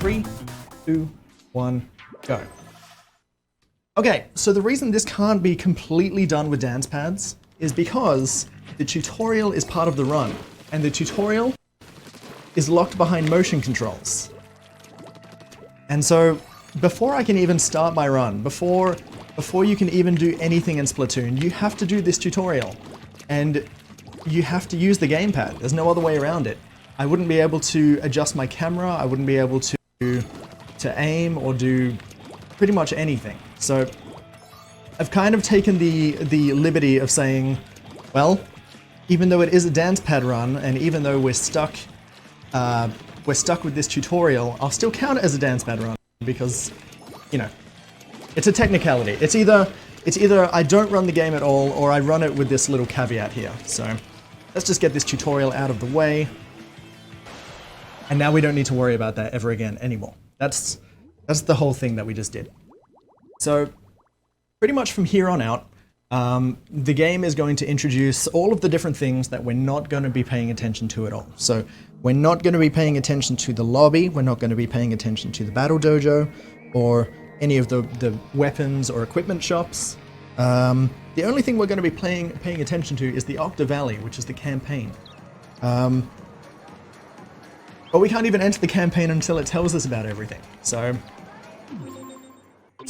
3, 2, 1, go. Okay, so the reason this can't be completely done with DancePads is because the tutorial is part of the run, and the tutorial is locked behind motion controls. And so, before I can even start my run, before you can even do anything in Splatoon, you have to do this tutorial. And you have to use the gamepad. There's no other way around it. I wouldn't be able to adjust my camera, I wouldn't be able to aim or do pretty much anything. So I've kind of taken the liberty of saying, well, even though it is a DancePad run, and even though we're stuck with this tutorial, I'll still count it as a DancePad run because, you know, it's a technicality. It's either I don't run the game at all, or I run it with this little caveat here. So let's just get this tutorial out of the way, and now we don't need to worry about that ever again anymore. That's the whole thing that we just did. So pretty much from here on out, the game is going to introduce all of the different things that we're not going to be paying attention to at all. So we're not going to be paying attention to the lobby, we're not going to be paying attention to the battle dojo, or any of the weapons or equipment shops. The only thing we're going to be paying attention to is the Octa Valley, which is the campaign. But we can't even enter the campaign until it tells us about everything. So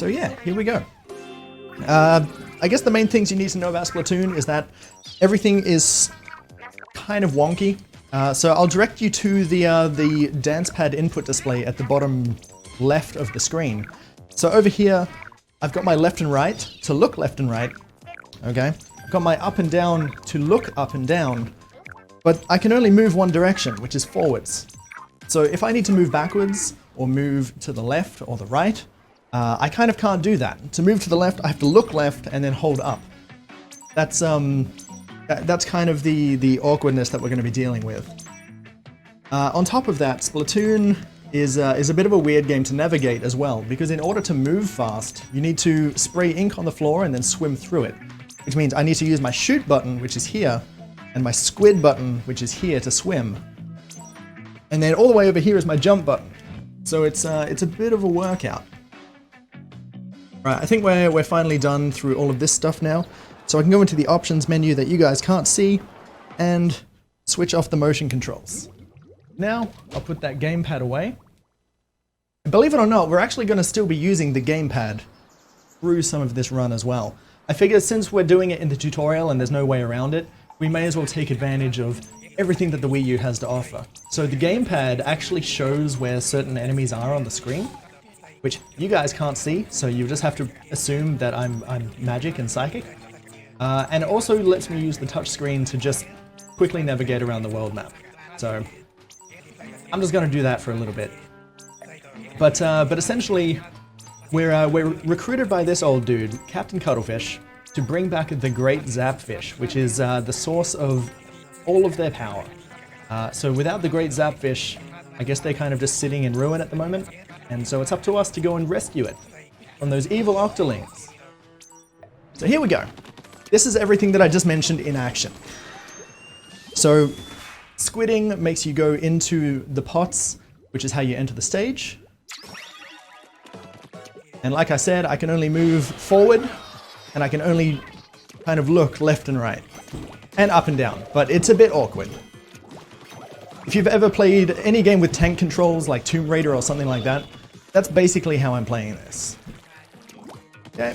yeah, here we go. I guess the main things you need to know about Splatoon is that everything is kind of wonky. So I'll direct you to the DancePad input display at the bottom left of the screen. So over here, I've got my left and right to look left and right, okay? I've got my up and down to look up and down, but I can only move one direction, which is forwards. So if I need to move backwards, or move to the left or the right, I kind of can't do that. To move to the left, I have to look left and then hold up. That's kind of the awkwardness that we're going to be dealing with. On top of that, Splatoon is a bit of a weird game to navigate as well, because in order to move fast, you need to spray ink on the floor and then swim through it. Which means I need to use my shoot button, which is here, and my squid button, which is here to swim. And then all the way over here is my jump button. So it's a bit of a workout. Right, I think we're finally done through all of this stuff now. So I can go into the options menu that you guys can't see and switch off the motion controls. Now, I'll put that gamepad away. And believe it or not, we're actually going to still be using the gamepad through some of this run as well. I figured since we're doing it in the tutorial and there's no way around it, we may as well take advantage of everything that the Wii U has to offer. So the gamepad actually shows where certain enemies are on the screen, which you guys can't see, so you just have to assume that I'm magic and psychic. And it also lets me use the touchscreen to just quickly navigate around the world map. So I'm just going to do that for a little bit. But essentially, we're recruited by this old dude, Captain Cuttlefish, to bring back the Great Zapfish, which is the source of all of their power. So without the Great Zapfish, I guess they're kind of just sitting in ruin at the moment, and so it's up to us to go and rescue it from those evil octolings. So here we go. This is everything that I just mentioned in action. So squidding makes you go into the pots, which is how you enter the stage. And like I said, I can only move forward, and I can only kind of look left and right, and up and down, but it's a bit awkward. If you've ever played any game with tank controls, like Tomb Raider or something like that, that's basically how I'm playing this. Okay.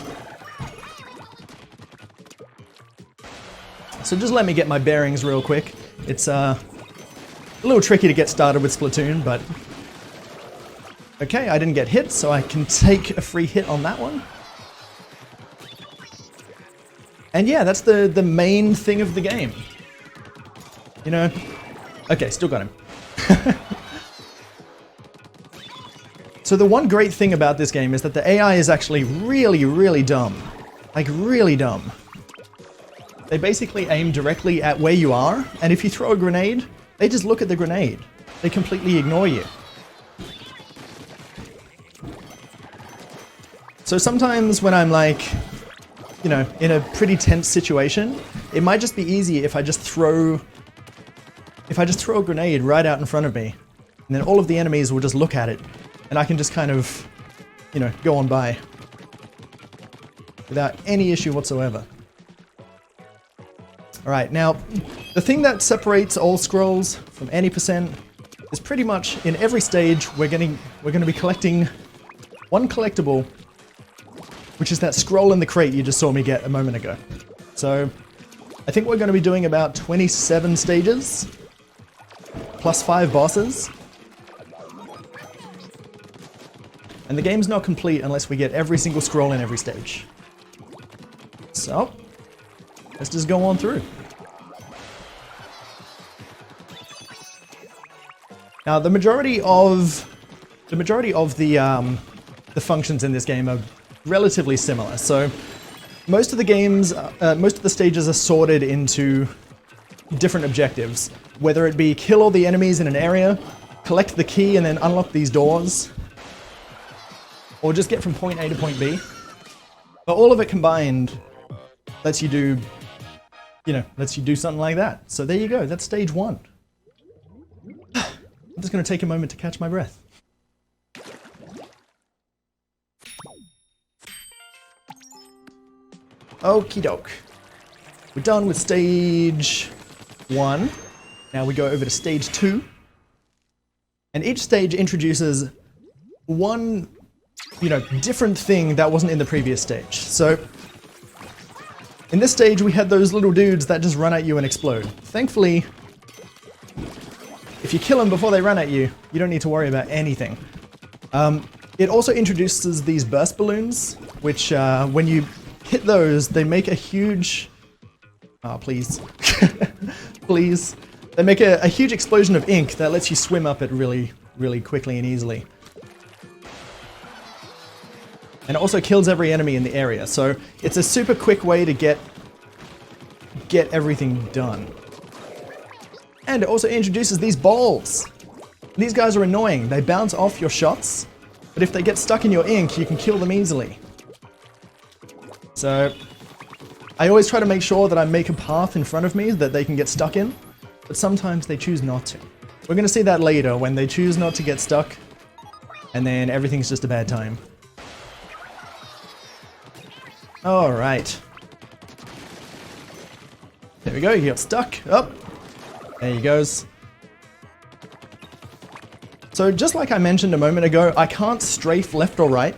So just let me get my bearings real quick. It's a little tricky to get started with Splatoon, but okay, I didn't get hit, so I can take a free hit on that one. And yeah, that's the main thing of the game. You know? Okay, still got him. So the one great thing about this game is that the AI is actually really, really dumb. Like, really dumb. They basically aim directly at where you are, and if you throw a grenade, they just look at the grenade. They completely ignore you. So sometimes when I'm like, you know, in a pretty tense situation, it might just be easy if I just throw a grenade right out in front of me, and then all of the enemies will just look at it and I can just kind of, you know, go on by without any issue whatsoever. Alright, now, the thing that separates all scrolls from any percent is pretty much in every stage we're going to be collecting one collectible, which is that scroll in the crate you just saw me get a moment ago. So, I think we're going to be doing about 27 stages, plus 5 bosses. And the game's not complete unless we get every single scroll in every stage. So, let's just go on through. Now, the majority of the functions in this game are relatively similar. So, most of the stages are sorted into different objectives, whether it be kill all the enemies in an area, collect the key and then unlock these doors, or just get from point A to point B. But all of it combined lets you do, something like that. So there you go, that's stage 1. I'm just gonna take a moment to catch my breath. Okie doke. We're done with stage 1. Now we go over to stage 2. And each stage introduces one, different thing that wasn't in the previous stage. So, in this stage we had those little dudes that just run at you and explode. Thankfully, if you kill them before they run at you, you don't need to worry about anything. It also introduces these burst balloons, which when you hit those, they make a huge... Oh, please. Please. They make a huge explosion of ink that lets you swim up it really, really quickly and easily. And it also kills every enemy in the area, so it's a super quick way to get everything done. And it also introduces these balls. These guys are annoying. They bounce off your shots, but if they get stuck in your ink, you can kill them easily. So, I always try to make sure that I make a path in front of me that they can get stuck in, but sometimes they choose not to. We're going to see that later, when they choose not to get stuck, and then everything's just a bad time. Alright. There we go, he got stuck. Oh, there he goes. So just like I mentioned a moment ago, I can't strafe left or right.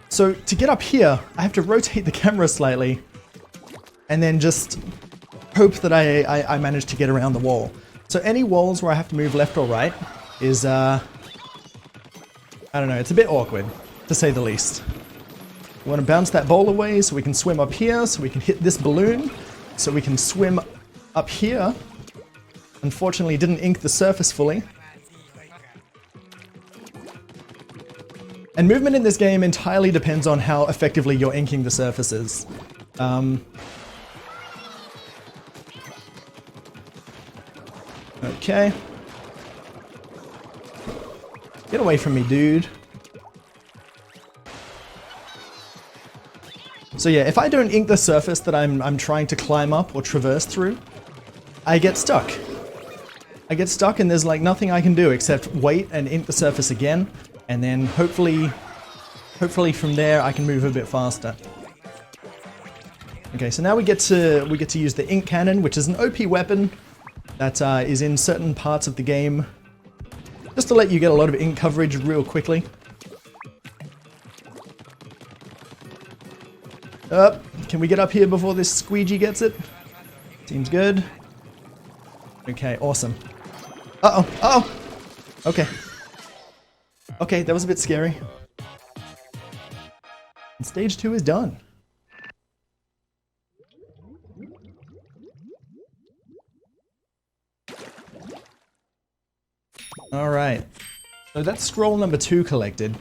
So to get up here, I have to rotate the camera slightly and then just hope that I manage to get around the wall. So any walls where I have to move left or right is, I don't know, it's a bit awkward, to say the least. We want to bounce that ball away so we can swim up here, so we can hit this balloon, so we can swim up here. Unfortunately, didn't ink the surface fully. And movement in this game entirely depends on how effectively you're inking the surfaces. Okay. Get away from me, dude. So yeah, if I don't ink the surface that I'm trying to climb up or traverse through, I get stuck. I get stuck and there's like nothing I can do except wait and ink the surface again, and then hopefully from there I can move a bit faster. Okay, so now we get to use the ink cannon, which is an OP weapon that is in certain parts of the game, just to let you get a lot of ink coverage real quickly. Can we get up here before this squeegee gets it? Seems good. Okay, awesome. Uh-oh, uh-oh! Okay. Okay, that was a bit scary. And stage 2 is done. Alright. So that's scroll number 2 collected.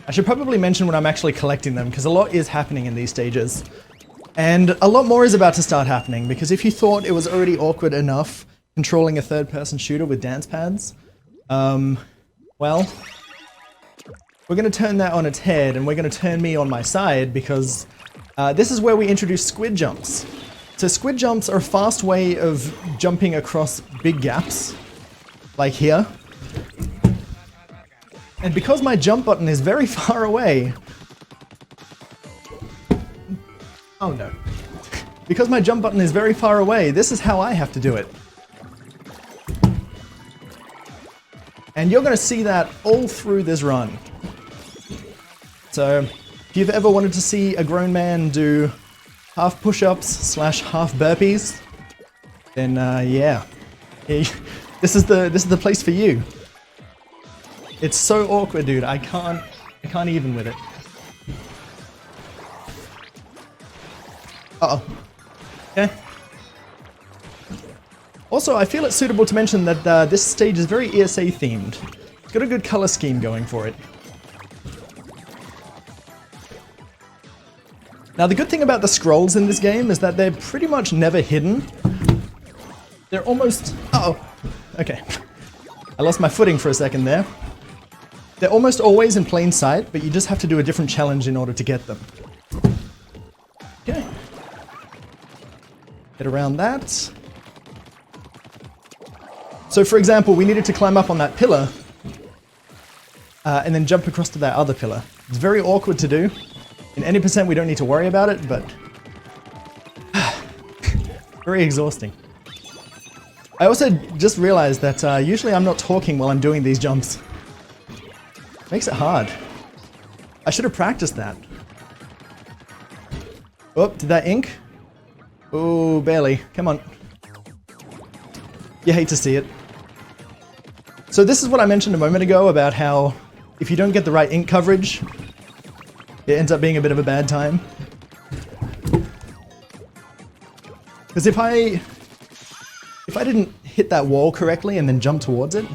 I should probably mention when I'm actually collecting them, because a lot is happening in these stages. And a lot more is about to start happening, because if you thought it was already awkward enough controlling a third-person shooter with dance pads, well, we're going to turn that on its head, and we're going to turn me on my side, because this is where we introduce squid jumps. So squid jumps are a fast way of jumping across big gaps, like here. And because my jump button is very far away... Oh no. Because my jump button is very far away, this is how I have to do it. And you're going to see that all through this run. So, if you've ever wanted to see a grown man do half push-ups / half burpees, then yeah. This is the place for you. It's so awkward, dude. I can't even with it. Uh-oh. Okay. Also, I feel it's suitable to mention that this stage is very ESA themed. It's got a good color scheme going for it. Now, the good thing about the scrolls in this game is that they're pretty much never hidden. They're almost... Uh-oh. Okay. I lost my footing for a second there. They're almost always in plain sight, but you just have to do a different challenge in order to get them. Okay. Get around that. So, for example, we needed to climb up on that pillar and then jump across to that other pillar. It's very awkward to do. In any percent, we don't need to worry about it, but very exhausting. I also just realized that usually I'm not talking while I'm doing these jumps. Makes it hard. I should have practiced that. Oh, did that ink? Oh, barely. Come on. You hate to see it. So this is what I mentioned a moment ago about how if you don't get the right ink coverage, it ends up being a bit of a bad time. Because if I didn't hit that wall correctly and then jump towards it,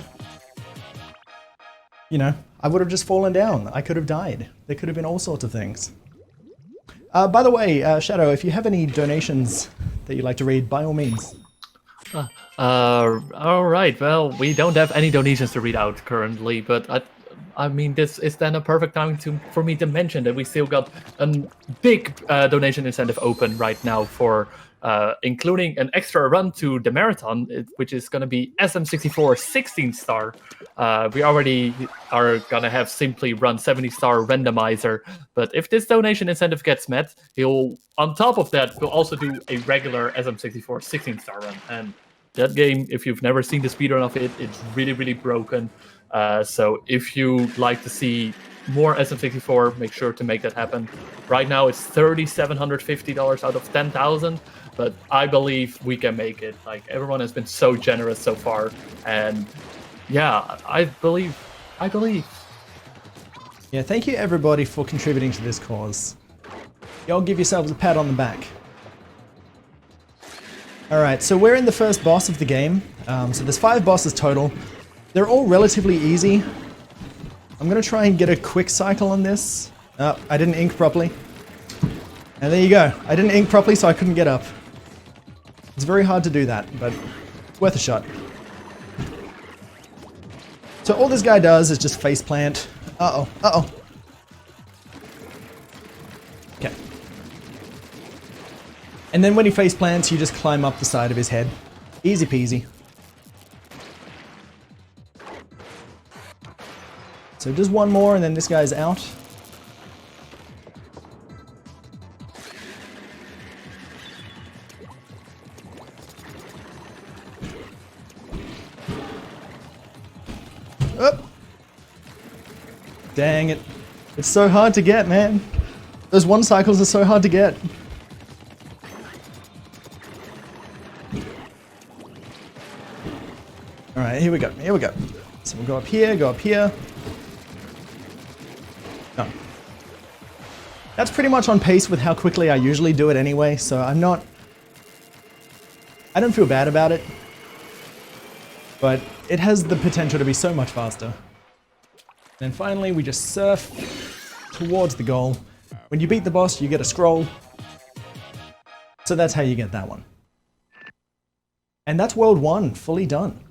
you know, I would have just fallen down. I could have died. There could have been all sorts of things. By the way, Shadow, if you have any donations that you'd like to read, by all means. All right. Well, we don't have any donations to read out currently, but I mean, this is then a perfect time for me to mention that we still got a big donation incentive open right now for including an extra run to the marathon, which is going to be SM64 16-star. We already are going to have simply run 70-star randomizer, but if this donation incentive gets met, he'll, on top of that, we'll also do a regular SM64 16-star run. And that game, if you've never seen the speedrun of it, it's really, really broken. So if you'd like to see more SM64, make sure to make that happen. Right now it's $3,750 out of 10,000, but I believe we can make it. Like, everyone has been so generous so far, and yeah, I believe. Yeah, thank you everybody for contributing to this cause. Y'all give yourselves a pat on the back. Alright, so we're in the first boss of the game. So there's 5 bosses total. They're all relatively easy. I'm gonna try and get a quick cycle on this. Oh, I didn't ink properly. And there you go. I didn't ink properly, so I couldn't get up. It's very hard to do that, but it's worth a shot. So all this guy does is just faceplant. Uh-oh, uh-oh. Okay. And then when he faceplants, you just climb up the side of his head. Easy peasy. So just one more and then this guy's out. Oh. Dang it. It's so hard to get, man. Those one cycles are so hard to get. Alright, here we go, here we go. So we'll go up here, go up here. Oh. That's pretty much on pace with how quickly I usually do it anyway, so I don't feel bad about it. But it has the potential to be so much faster. Then finally we just surf towards the goal. When you beat the boss, you get a scroll. So that's how you get that one. And that's World 1, fully done.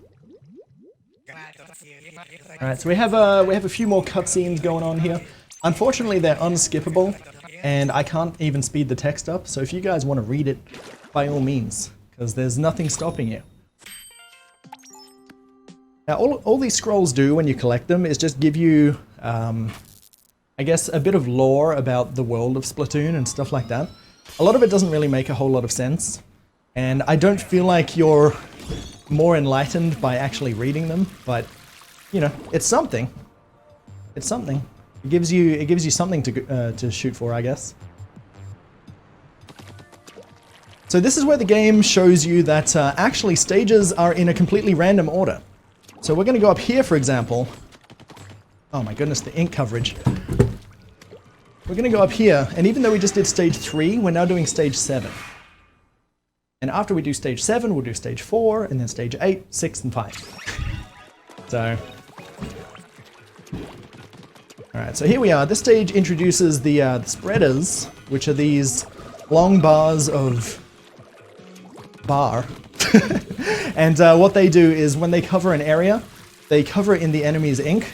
Alright, so we have a few more cutscenes going on here. Unfortunately, they're unskippable, and I can't even speed the text up, so if you guys want to read it, by all means, because there's nothing stopping you. Now, all these scrolls do when you collect them is just give you, I guess, a bit of lore about the world of Splatoon and stuff like that. A lot of it doesn't really make a whole lot of sense, and I don't feel like you're more enlightened by actually reading them, but, you know, it's something. It's something. It gives you something to shoot for, I guess. So this is where the game shows you that actually stages are in a completely random order. So we're going to go up here, for example. Oh my goodness, the ink coverage. We're going to go up here, and even though we just did stage 3, we're now doing stage 7. And after we do stage 7, we'll do stage 4, and then stage 8, 6, and 5. So... Alright, so here we are. This stage introduces the spreaders, which are these long bars of bar. And what they do is when they cover an area, they cover it in the enemy's ink.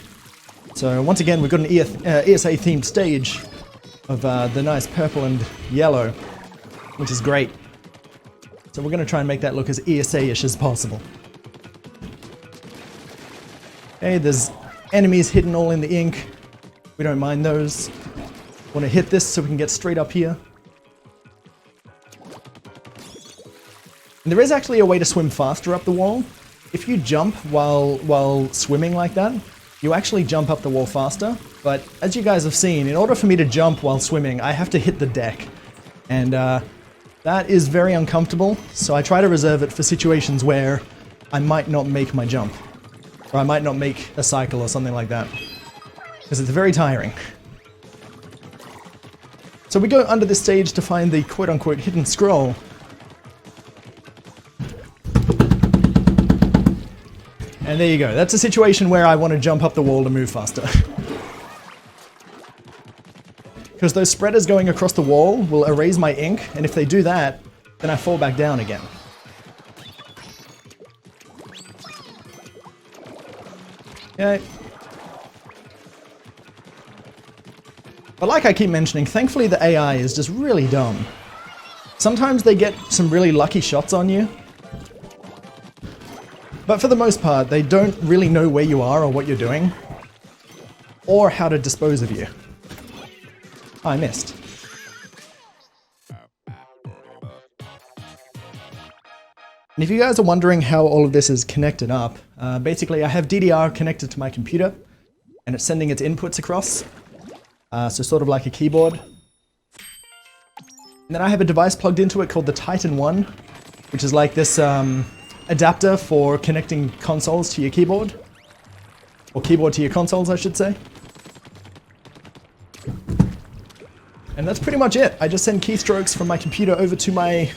So once again, we've got an ESA themed stage of the nice purple and yellow, which is great. So we're going to try and make that look as ESA-ish as possible. Okay, there's enemies hidden all in the ink. We don't mind those. Want to hit this so we can get straight up here. And there is actually a way to swim faster up the wall. If you jump while swimming like that, you actually jump up the wall faster. But as you guys have seen, in order for me to jump while swimming, I have to hit the deck. And that is very uncomfortable, so I try to reserve it for situations where I might not make my jump. Or I might not make a cycle or something like that. Because it's very tiring. So we go under this stage to find the quote-unquote hidden scroll. And there you go. That's a situation where I want to jump up the wall to move faster. Because those spreaders going across the wall will erase my ink, and if they do that, then I fall back down again. Okay. But like I keep mentioning, thankfully the AI is just really dumb. Sometimes they get some really lucky shots on you. But for the most part, they don't really know where you are or what you're doing. Or how to dispose of you. Oh, I missed. And if you guys are wondering how all of this is connected up, basically I have DDR connected to my computer, and it's sending its inputs across. So sort of like a keyboard. And then I have a device plugged into it called the Titan 1, which is like this adapter for connecting consoles to your keyboard. Or keyboard to your consoles, I should say. And that's pretty much it. I just send keystrokes from my computer over to my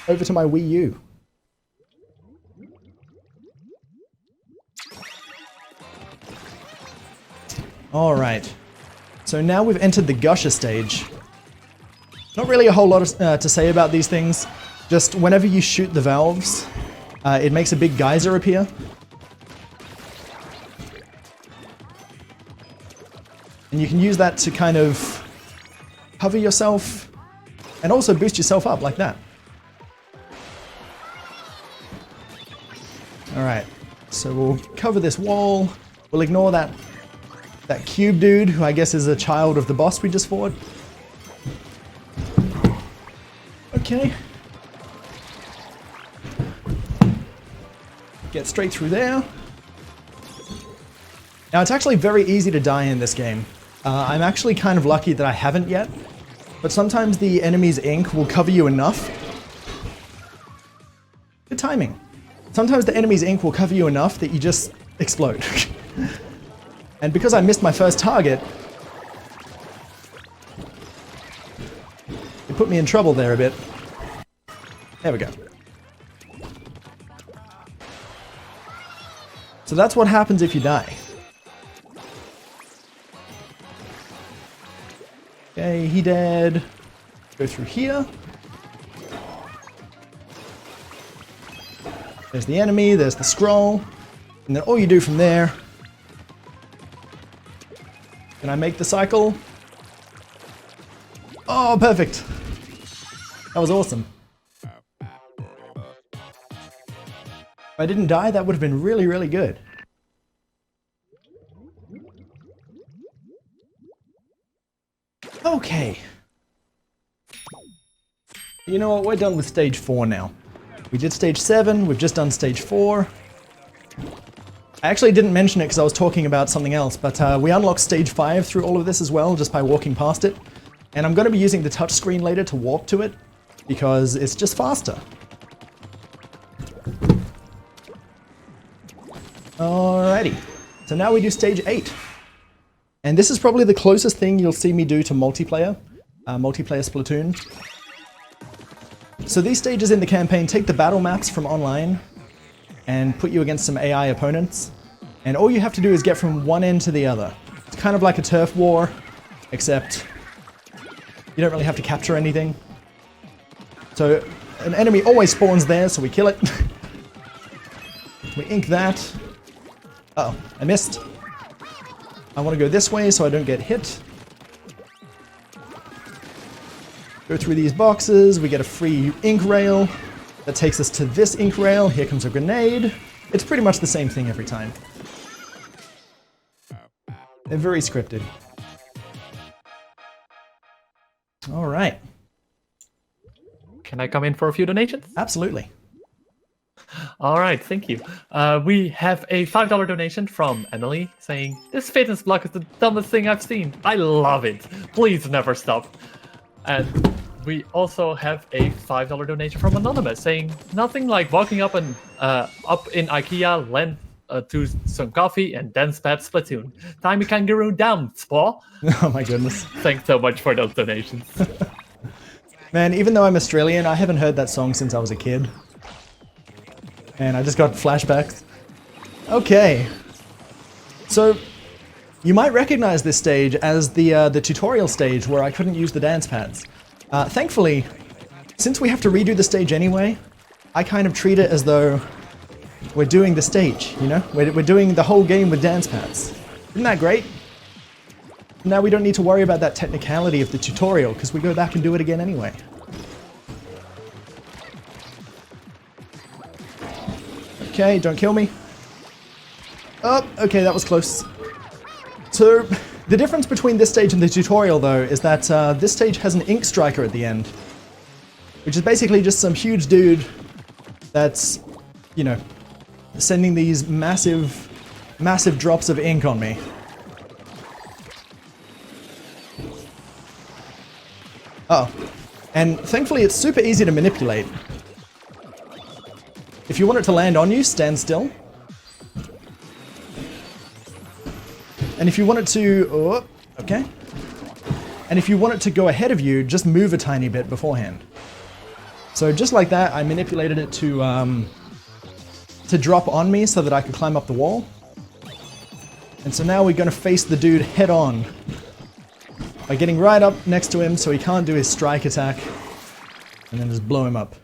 Wii U. Alright. So now we've entered the Gusher stage. Not really a whole lot to say about these things. Just whenever you shoot the valves, it makes a big geyser appear. And you can use that to kind of cover yourself and also boost yourself up like that. Alright, so we'll cover this wall. We'll ignore that cube dude, who I guess is a child of the boss we just fought. Okay. Get straight through there. Now it's actually very easy to die in this game. I'm actually kind of lucky that I haven't yet, but sometimes the enemy's ink will cover you enough. Good timing. Sometimes the enemy's ink will cover you enough that you just explode. And because I missed my first target, it put me in trouble there a bit. There we go. So that's what happens if you die. Okay, he dead. Go through here. There's the enemy, there's the scroll. And then all you do from there... Can I make the cycle? Oh, perfect. That was awesome. If I didn't die, that would have been really, really good. Okay. You know what? We're done with stage 4 now. We did stage 7. We've just done stage 4. I actually didn't mention it because I was talking about something else, but we unlocked stage 5 through all of this as well, just by walking past it. And I'm going to be using the touchscreen later to walk to it, because it's just faster. Alrighty. So now we do stage 8. And this is probably the closest thing you'll see me do to multiplayer. Multiplayer Splatoon. So these stages in the campaign take the battle maps from online and put you against some AI opponents. And all you have to do is get from one end to the other. It's kind of like a turf war, except you don't really have to capture anything. So an enemy always spawns there, so we kill it. We ink that. Uh-oh, I missed. I want to go this way so I don't get hit. Go through these boxes, we get a free ink rail. That takes us to this ink rail. Here comes a grenade. It's pretty much the same thing every time. They're very scripted. All right. Can I come in for a few donations? Absolutely. All right, thank you. We have a $5 donation from Emily saying, "This fitness block is the dumbest thing I've seen. I love it. Please never stop." And we also have a $5 donation from Anonymous saying, "Nothing like walking up in IKEA, lend to some coffee, and DancePad Splatoon. Time a kangaroo down, Spa." Oh my goodness. Thanks so much for those donations. Man, even though I'm Australian, I haven't heard that song since I was a kid. And I just got flashbacks. Okay. So, you might recognize this stage as the tutorial stage where I couldn't use the dance pads. Thankfully, since we have to redo the stage anyway, I kind of treat it as though we're doing the stage, you know? We're doing the whole game with dance pads. Isn't that great? Now we don't need to worry about that technicality of the tutorial, because we go back and do it again anyway. Okay, don't kill me. Oh, okay, that was close. So, the difference between this stage and the tutorial, though, is that this stage has an ink striker at the end. Which is basically just some huge dude that's, you know, sending these massive, massive drops of ink on me. Oh, and thankfully it's super easy to manipulate. If you want it to land on you, stand still. And if you want it to... Oh, okay. And if you want it to go ahead of you, just move a tiny bit beforehand. So just like that, I manipulated it to drop on me so that I could climb up the wall. And so now we're going to face the dude head on by getting right up next to him so he can't do his strike attack, and then just blow him up.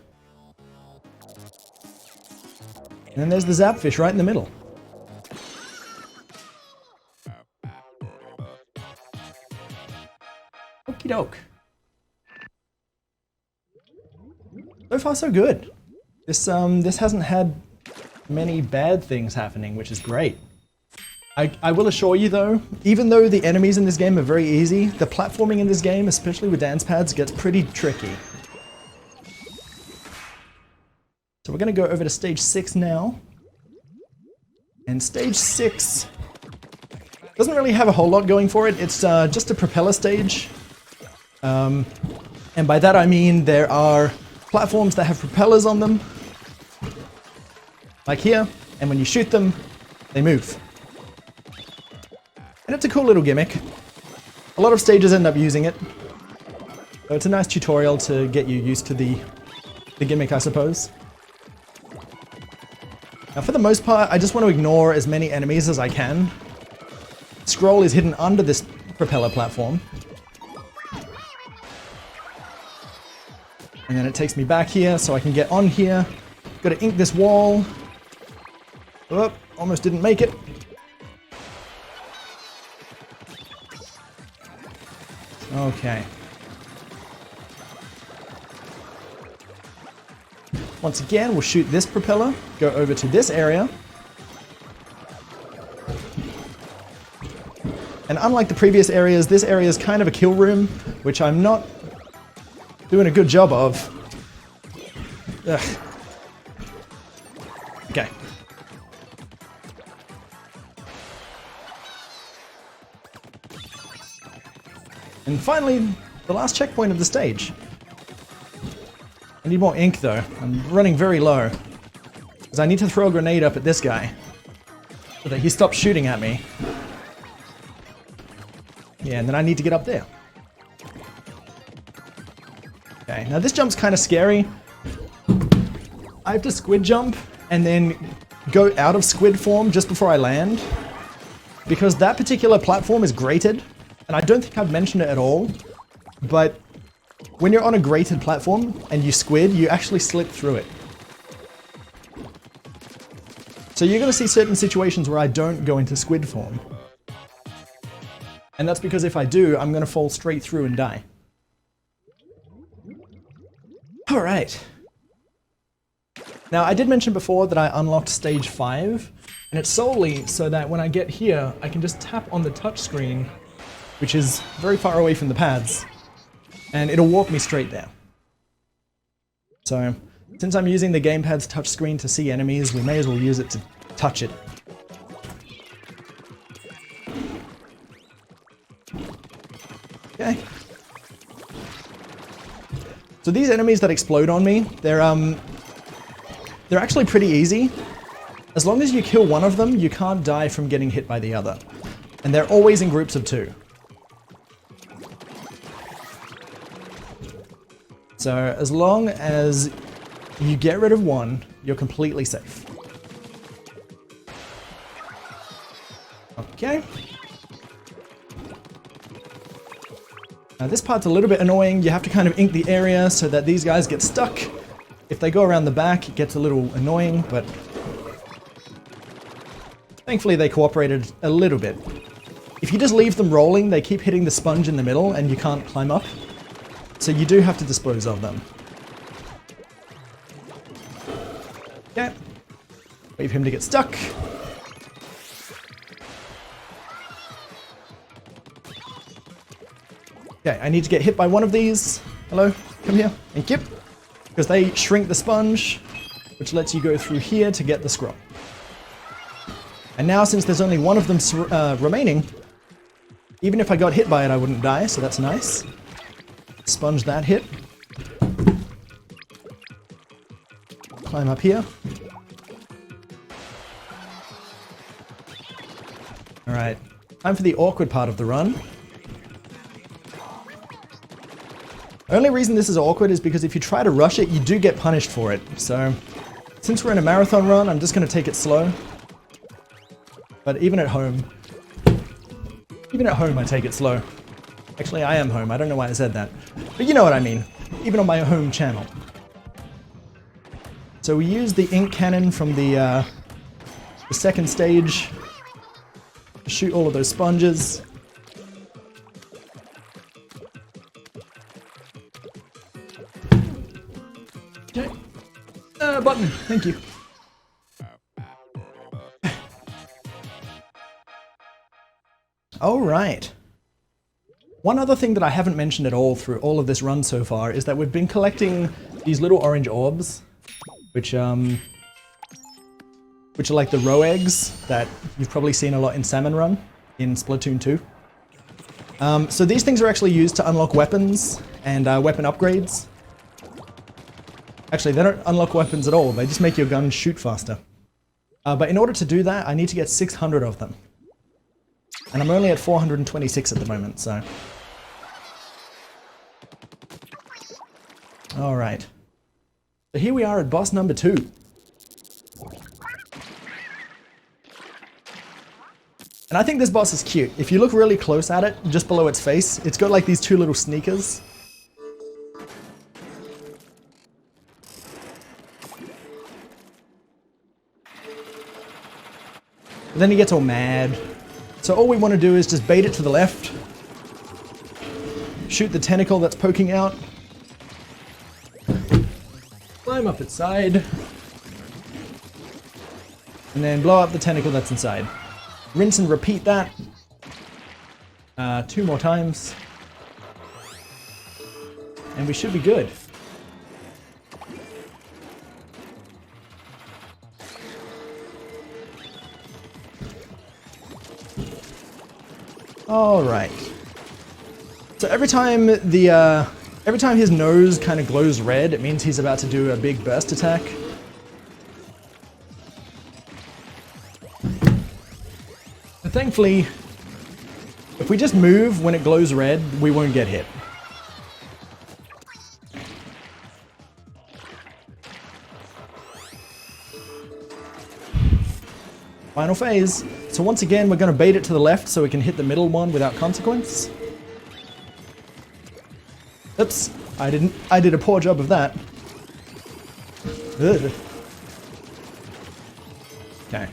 And then there's the zapfish right in the middle. Okie doke. So far so good. This hasn't had many bad things happening, which is great. I will assure you though, even though the enemies in this game are very easy, the platforming in this game, especially with dance pads, gets pretty tricky. So we're going to go over to stage 6 now. And stage 6 doesn't really have a whole lot going for it. It's just a propeller stage. And by that I mean there are platforms that have propellers on them. Like here. And when you shoot them, they move. And it's a cool little gimmick. A lot of stages end up using it. So it's a nice tutorial to get you used to the gimmick, I suppose. Now for the most part, I just want to ignore as many enemies as I can. Scroll is hidden under this propeller platform. And then it takes me back here so I can get on here. Gotta ink this wall. Oh, almost didn't make it. Okay. Once again, we'll shoot this propeller, go over to this area. And unlike the previous areas, this area is kind of a kill room, which I'm not doing a good job of. Ugh. Okay. And finally, the last checkpoint of the stage. I need more ink though. I'm running very low. Because I need to throw a grenade up at this guy. So that he stops shooting at me. Yeah, and then I need to get up there. Okay, now this jump's kind of scary. I have to squid jump and then go out of squid form just before I land. Because that particular platform is grated. And I don't think I've mentioned it at all. But when you're on a grated platform and you squid, you actually slip through it. So you're going to see certain situations where I don't go into squid form. And that's because if I do, I'm going to fall straight through and die. Alright. Now, I did mention before that I unlocked stage 5, and it's solely so that when I get here, I can just tap on the touchscreen, which is very far away from the pads, and it'll walk me straight there. So, since I'm using the gamepad's touchscreen to see enemies, we may as well use it to touch it. Okay. So these enemies that explode on me, they're actually pretty easy. As long as you kill one of them, you can't die from getting hit by the other. And they're always in groups of 2. So as long as you get rid of one, you're completely safe. Okay. Now this part's a little bit annoying. You have to kind of ink the area so that these guys get stuck. If they go around the back, it gets a little annoying, but thankfully they cooperated a little bit. If you just leave them rolling, they keep hitting the sponge in the middle and you can't climb up. So you do have to dispose of them. Okay. Wait for him to get stuck. Okay, I need to get hit by one of these. Hello, come here. Thank you. Because they shrink the sponge, which lets you go through here to get the scroll. And now, since there's only one of them remaining, even if I got hit by it, I wouldn't die, so that's nice. Sponge that hit. Climb up here. Alright, time for the awkward part of the run. The only reason this is awkward is because if you try to rush it, you do get punished for it. So, since we're in a marathon run, I'm just going to take it slow. But even at home I take it slow. Actually, I am home. I don't know why I said that. But you know what I mean. Even on my home channel. So we use the ink cannon from the second stage to shoot all of those sponges. Okay. Button. Thank you. All right. One other thing that I haven't mentioned at all through all of this run so far is that we've been collecting these little orange orbs, which are like the roe eggs that you've probably seen a lot in Salmon Run in Splatoon 2. So these things are actually used to unlock weapons and weapon upgrades. Actually, they don't unlock weapons at all. They just make your gun shoot faster. But in order to do that, I need to get 600 of them. And I'm only at 426 at the moment, so... Alright. So here we are at boss number 2. And I think this boss is cute. If you look really close at it, just below its face, it's got like these 2 little sneakers. But then he gets all mad. So all we want to do is just bait it to the left. Shoot the tentacle that's poking out. Climb up its side. And then blow up the tentacle that's inside. Rinse and repeat that. 2 more times. And we should be good. All right. So every time his nose kind of glows red, it means he's about to do a big burst attack. But thankfully, if we just move when it glows red, we won't get hit. Final phase. So once again, we're going to bait it to the left so we can hit the middle one without consequence. Oops, I did a poor job of that. Ugh. Okay.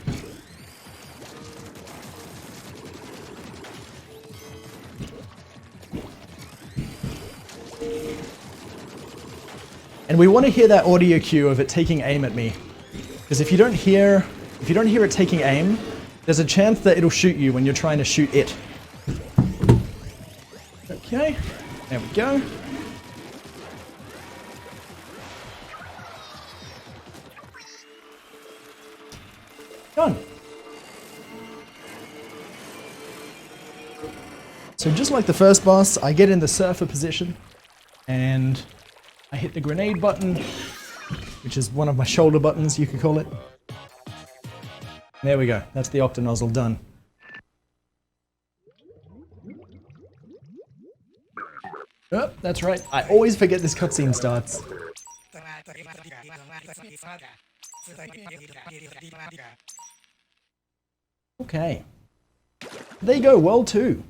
And we want to hear that audio cue of it taking aim at me. Because if you don't hear it taking aim, there's a chance that it'll shoot you when you're trying to shoot it. Okay, there we go. Done. So just like the first boss, I get in the surfer position, and I hit the grenade button, which is one of my shoulder buttons, you could call it. There we go, that's the octanozzle done. Oh, that's right, I always forget this cutscene starts. Okay. There you go, World 2.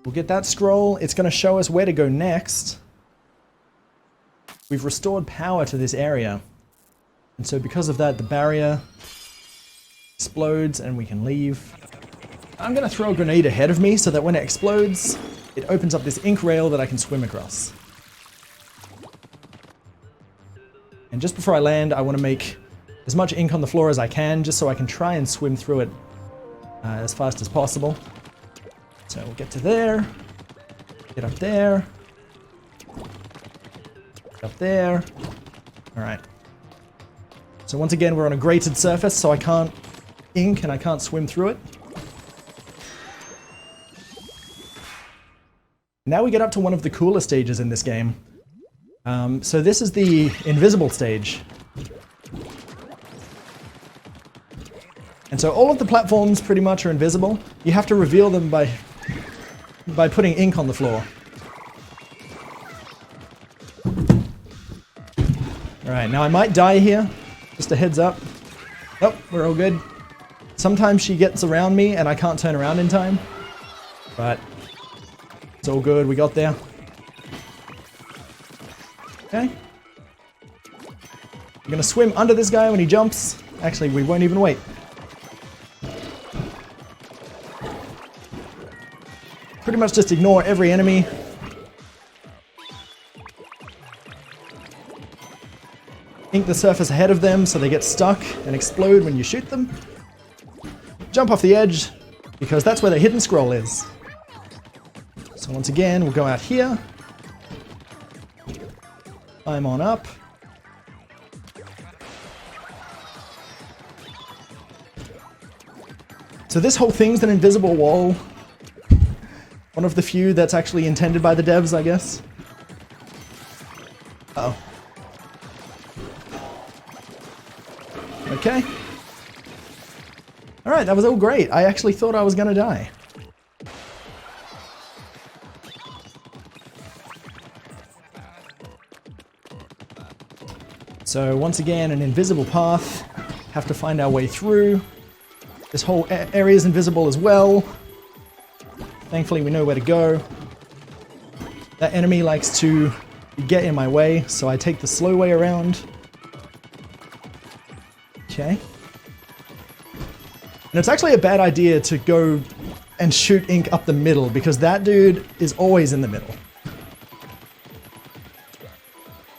We'll get that scroll, it's going to show us where to go next. We've restored power to this area. And so because of that, the barrier explodes and we can leave. I'm going to throw a grenade ahead of me so that when it explodes, it opens up this ink rail that I can swim across. And just before I land, I want to make as much ink on the floor as I can, just so I can try and swim through it as fast as possible. So we'll get to there, get up there, get up there. All right. So once again, we're on a grated surface, so I can't ink and I can't swim through it. Now we get up to one of the cooler stages in this game. So this is the invisible stage. And so all of the platforms pretty much are invisible. You have to reveal them by putting ink on the floor. Alright, now I might die here. Just a heads up. Oh, we're all good. Sometimes she gets around me and I can't turn around in time. But it's all good, we got there. Okay. I'm gonna swim under this guy when he jumps. Actually, we won't even wait. Pretty much just ignore every enemy. Ink the surface ahead of them so they get stuck and explode when you shoot them. Jump off the edge, because that's where the hidden scroll is. So once again, we'll go out here. Climb on up. So this whole thing's an invisible wall. One of the few that's actually intended by the devs, I guess. Uh-oh. Okay. Alright, that was all great. I actually thought I was gonna die. So once again, an invisible path. Have to find our way through. This whole area is invisible as well. Thankfully we know where to go. That enemy likes to get in my way, so I take the slow way around. Okay. And it's actually a bad idea to go and shoot ink up the middle, because that dude is always in the middle.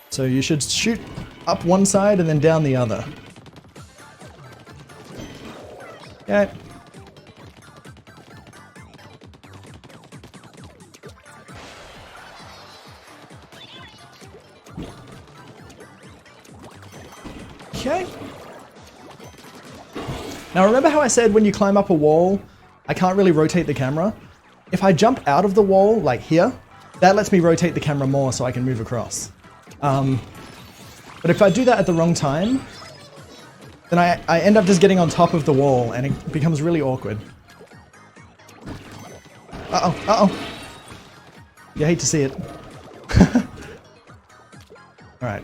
So you should shoot up one side and then down the other. Okay. Now remember how I said when you climb up a wall, I can't really rotate the camera? If I jump out of the wall, like here, that lets me rotate the camera more so I can move across. But if I do that at the wrong time, then I end up just getting on top of the wall and it becomes really awkward. Uh-oh, uh-oh. You hate to see it. Alright.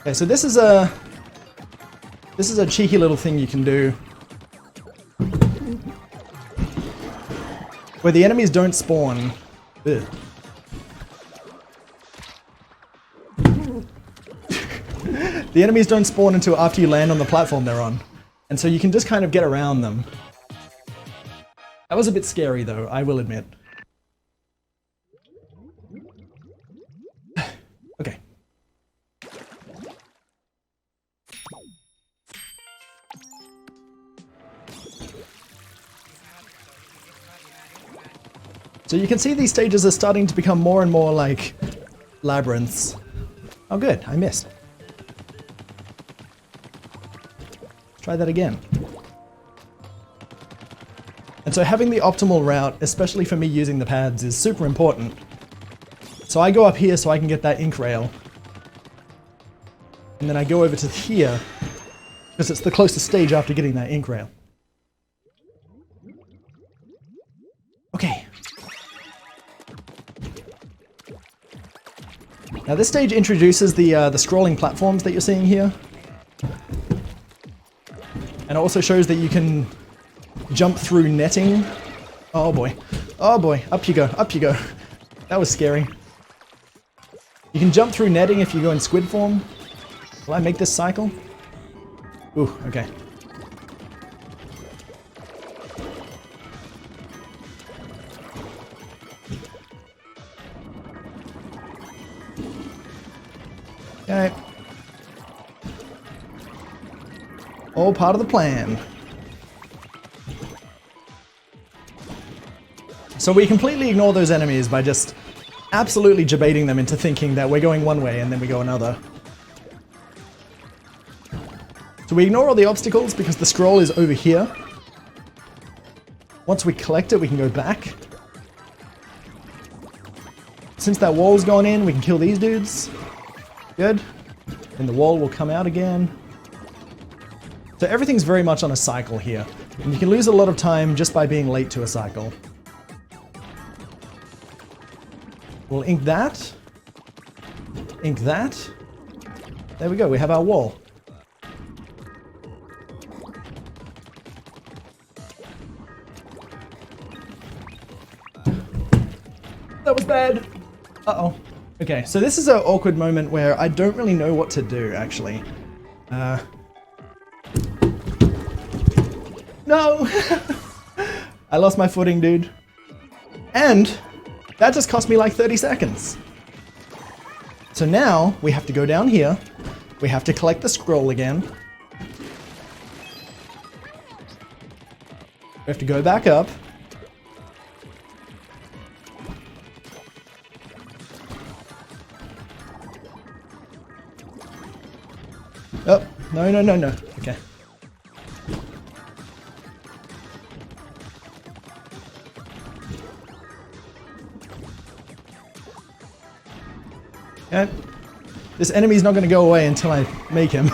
Okay, so this is a cheeky little thing you can do where the enemies don't spawn. Ugh. The enemies don't spawn until after you land on the platform they're on. And so you can just kind of get around them. That was a bit scary though, I will admit. Okay. So you can see these stages are starting to become more and more like labyrinths. Oh good, I missed. Try that again. And so having the optimal route, especially for me using the pads, is super important. So I go up here so I can get that ink rail. And then I go over to here, because it's the closest stage after getting that ink rail. Okay. Now this stage introduces the scrolling platforms that you're seeing here. And it also shows that you can jump through netting. Oh boy. Oh boy. Up you go. Up you go. That was scary. You can jump through netting if you go in squid form. Will I make this cycle? Ooh, okay. Okay. All part of the plan. So we completely ignore those enemies by just absolutely debating them into thinking that we're going one way and then we go another. So we ignore all the obstacles because the scroll is over here. Once we collect it, we can go back. Since that wall's gone in, we can kill these dudes. Good. And the wall will come out again. So everything's very much on a cycle here. And you can lose a lot of time just by being late to a cycle. We'll ink that. Ink that. There we go, we have our wall. That was bad. Uh-oh. Okay, so this is an awkward moment where I don't really know what to do, actually. No! I lost my footing, dude. And that just cost me like 30 seconds. So now we have to go down here. We have to collect the scroll again. We have to go back up. Oh, no, no, no, no. Okay. Okay. This enemy's not going to go away until I make him.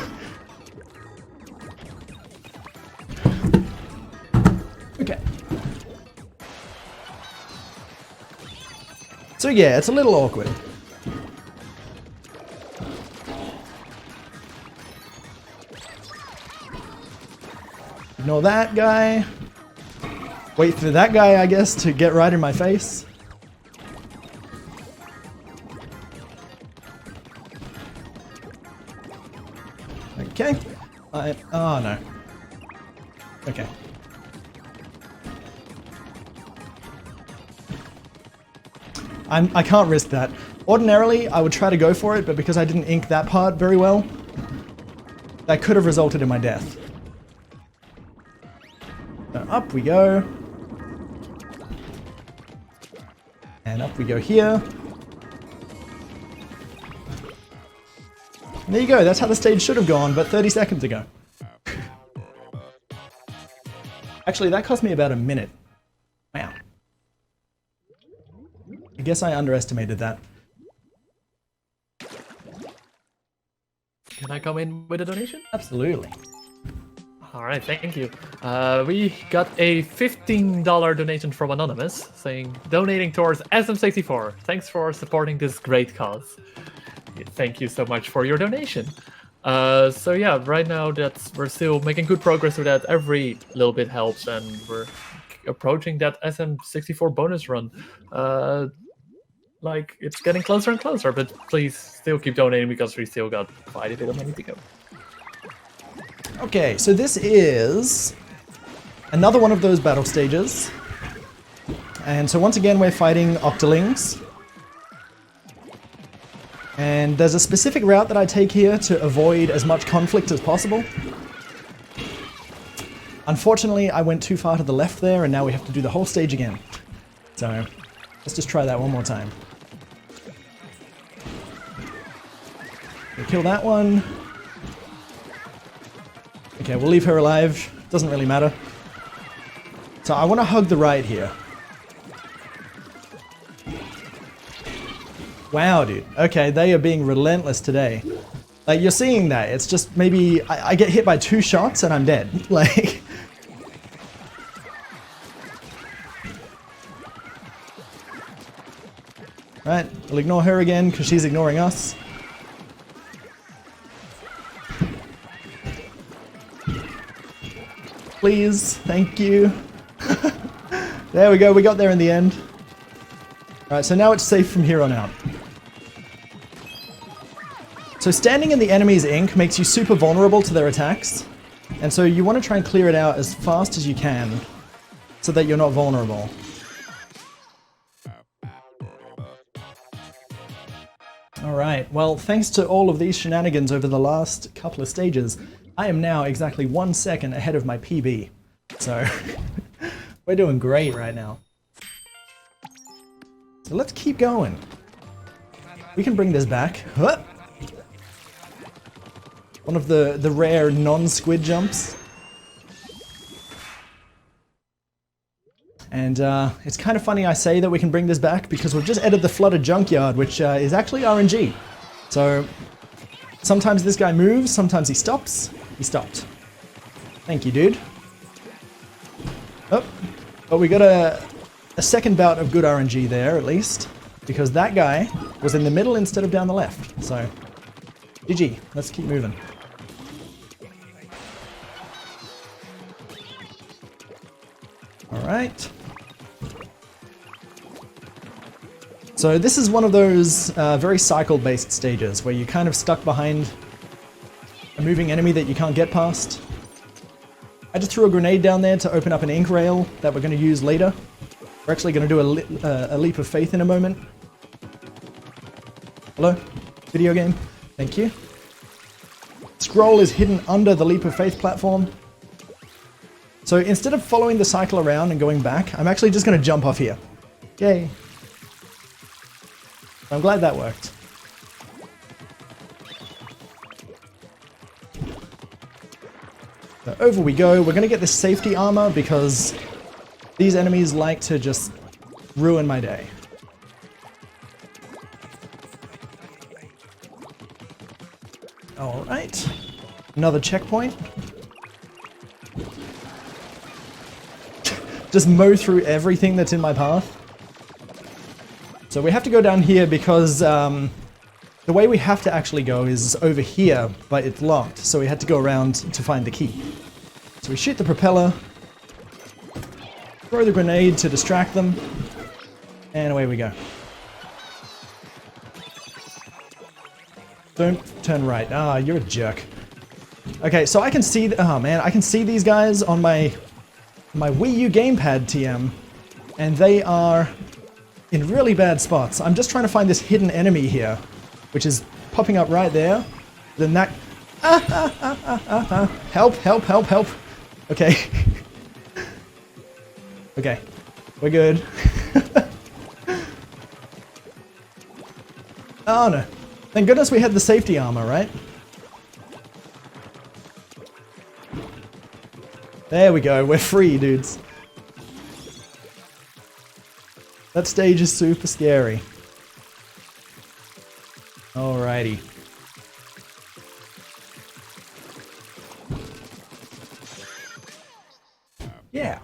Okay. So yeah, it's a little awkward. Ignore that guy. Wait for that guy, I guess, to get right in my face. Okay. Oh no. Okay. I can't risk that. Ordinarily, I would try to go for it, but because I didn't ink that part very well, that could have resulted in my death. So up we go. And up we go here. And there you go, that's how the stage should have gone, but 30 seconds ago. Actually, that cost me about a minute. Wow. I guess I underestimated that. Can I come in with a donation? Absolutely. All right, thank you. We got a $15 donation from Anonymous saying, donating towards SM64. Thanks for supporting this great cause. Thank you so much for your donation. So yeah, right now we're still making good progress with that. Every little bit helps, and we're approaching that SM64 bonus run. Like, it's getting closer and closer, but please still keep donating because we still got quite a bit of money to go. Okay, so this is another one of those battle stages. And so once again, we're fighting Octolings. And there's a specific route that I take here to avoid as much conflict as possible. Unfortunately, I went too far to the left there, and now we have to do the whole stage again. So, let's just try that one more time. We'll kill that one. Okay, we'll leave her alive. Doesn't really matter. So I want to hug the right here. Wow, dude. Okay, they are being relentless today. Like, you're seeing that. It's just maybe I get hit by 2 shots and I'm dead. Like... Right, we'll ignore her again because she's ignoring us. Please, thank you. There we go, we got there in the end. Alright, so now it's safe from here on out. So standing in the enemy's ink makes you super vulnerable to their attacks. And so you want to try and clear it out as fast as you can so that you're not vulnerable. Alright, well, thanks to all of these shenanigans over the last couple of stages, I am now exactly 1 second ahead of my PB. So, we're doing great right now. So let's keep going. We can bring this back. Huh! One of the rare non-squid jumps. And it's kind of funny I say that we can bring this back because we've just added the flooded junkyard, which is actually RNG. So sometimes this guy moves, sometimes he stops. He stopped. Thank you, dude. Oh, but we got a second bout of good RNG there, at least, because that guy was in the middle instead of down the left. So, GG. Let's keep moving. All right. So this is one of those very cycle-based stages where you're kind of stuck behind a moving enemy that you can't get past. I just threw a grenade down there to open up an ink rail that we're going to use later. We're actually going to do a leap of faith in a moment. Hello? Video game? Thank you. Scroll is hidden under the leap of faith platform. So instead of following the cycle around and going back, I'm actually just going to jump off here. Yay. I'm glad that worked. So over we go. We're going to get this safety armor because these enemies like to just ruin my day. Alright. Another checkpoint. Just mow through everything that's in my path. So we have to go down here because the way we have to actually go is over here, but it's locked. So we had to go around to find the key. So we shoot the propeller, throw the grenade to distract them, and away we go. Don't turn right. Ah, you're a jerk. Okay, so I can see... Oh man, I can see these guys on my Wii U gamepad TM, and they are in really bad spots. I'm just trying to find this hidden enemy here, which is popping up right there. Then that... Help, help, help, help. Okay. Okay, we're good. Oh no. Thank goodness we had the safety armor, right? There we go, we're free, dudes. That stage is super scary. Alrighty. Yeah.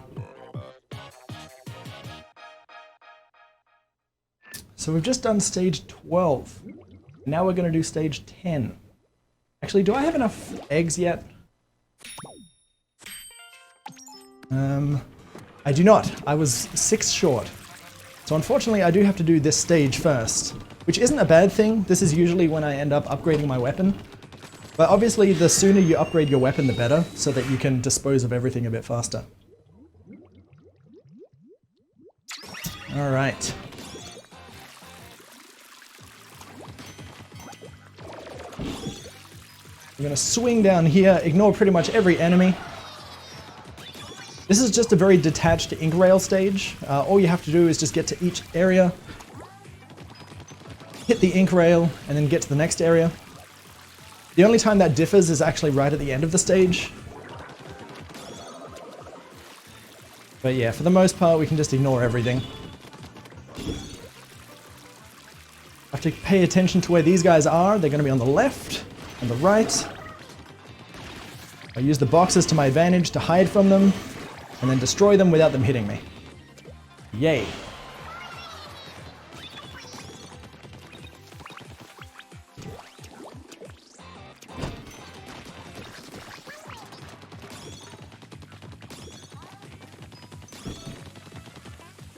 So we've just done stage 12. Now we're going to do stage 10. Actually, do I have enough eggs yet? I do not. I was 6 short. So unfortunately, I do have to do this stage first, which isn't a bad thing. This is usually when I end up upgrading my weapon. But obviously, the sooner you upgrade your weapon, the better, so that you can dispose of everything a bit faster. All right. I'm going to swing down here, ignore pretty much every enemy. This is just a very detached ink rail stage. All you have to do is just get to each area, hit the ink rail, and then get to the next area. The only time that differs is actually right at the end of the stage. But yeah, for the most part, we can just ignore everything. I have to pay attention to where these guys are. They're going to be on the left, on the right. I use the boxes to my advantage to hide from them, and then destroy them without them hitting me. Yay.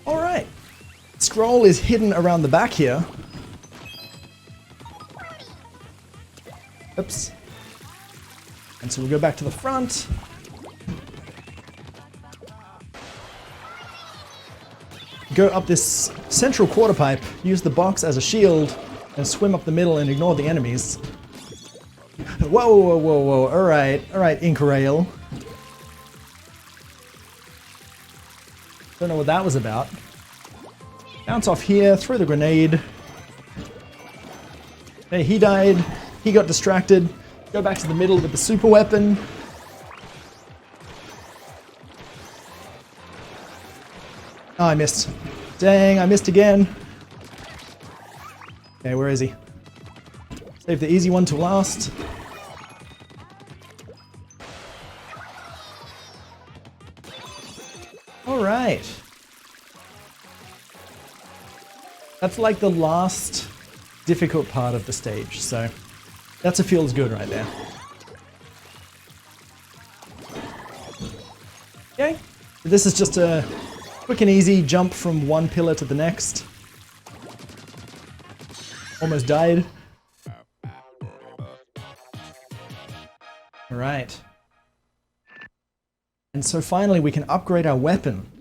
Alright. Scroll is hidden around the back here. Oops. And so we'll go back to the front. Go up this central quarter pipe, use the box as a shield, and swim up the middle and ignore the enemies. Whoa, whoa, whoa, whoa. Alright, ink rail. Don't know what that was about. Bounce off here, throw the grenade. Hey, he died. He got distracted. Go back to the middle with the super weapon. Oh, I missed. Dang, I missed again. Okay, where is he? Save the easy one to last. Alright. That's like the last difficult part of the stage, so that's a feels good right there. Okay, so this is just a quick and easy jump from one pillar to the next. Almost died. Alright. And so finally we can upgrade our weapon.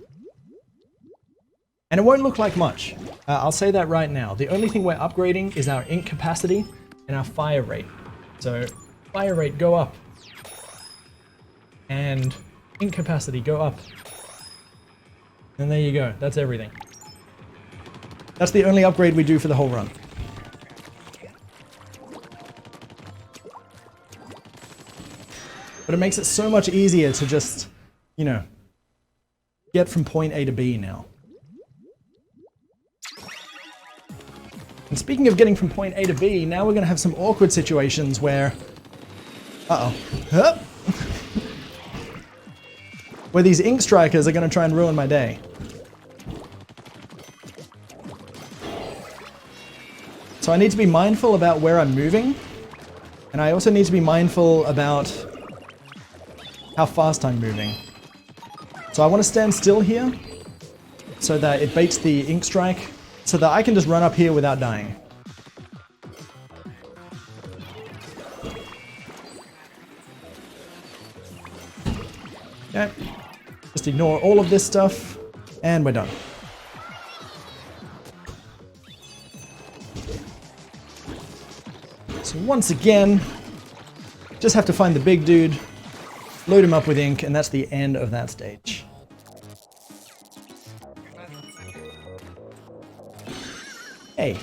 And it won't look like much. I'll say that right now. The only thing we're upgrading is our ink capacity and our fire rate. So fire rate, go up. And ink capacity, go up. And there you go. That's everything. That's the only upgrade we do for the whole run. But it makes it so much easier to just, you know, get from point A to B now. And speaking of getting from point A to B, now we're going to have some awkward situations where... Uh-oh. Where these ink strikers are going to try and ruin my day. So I need to be mindful about where I'm moving. And I also need to be mindful about how fast I'm moving. So I want to stand still here so that it baits the ink strike, so that I can just run up here without dying. Okay. Just ignore all of this stuff, and we're done. So once again, just have to find the big dude, load him up with ink, and that's the end of that stage. Hey.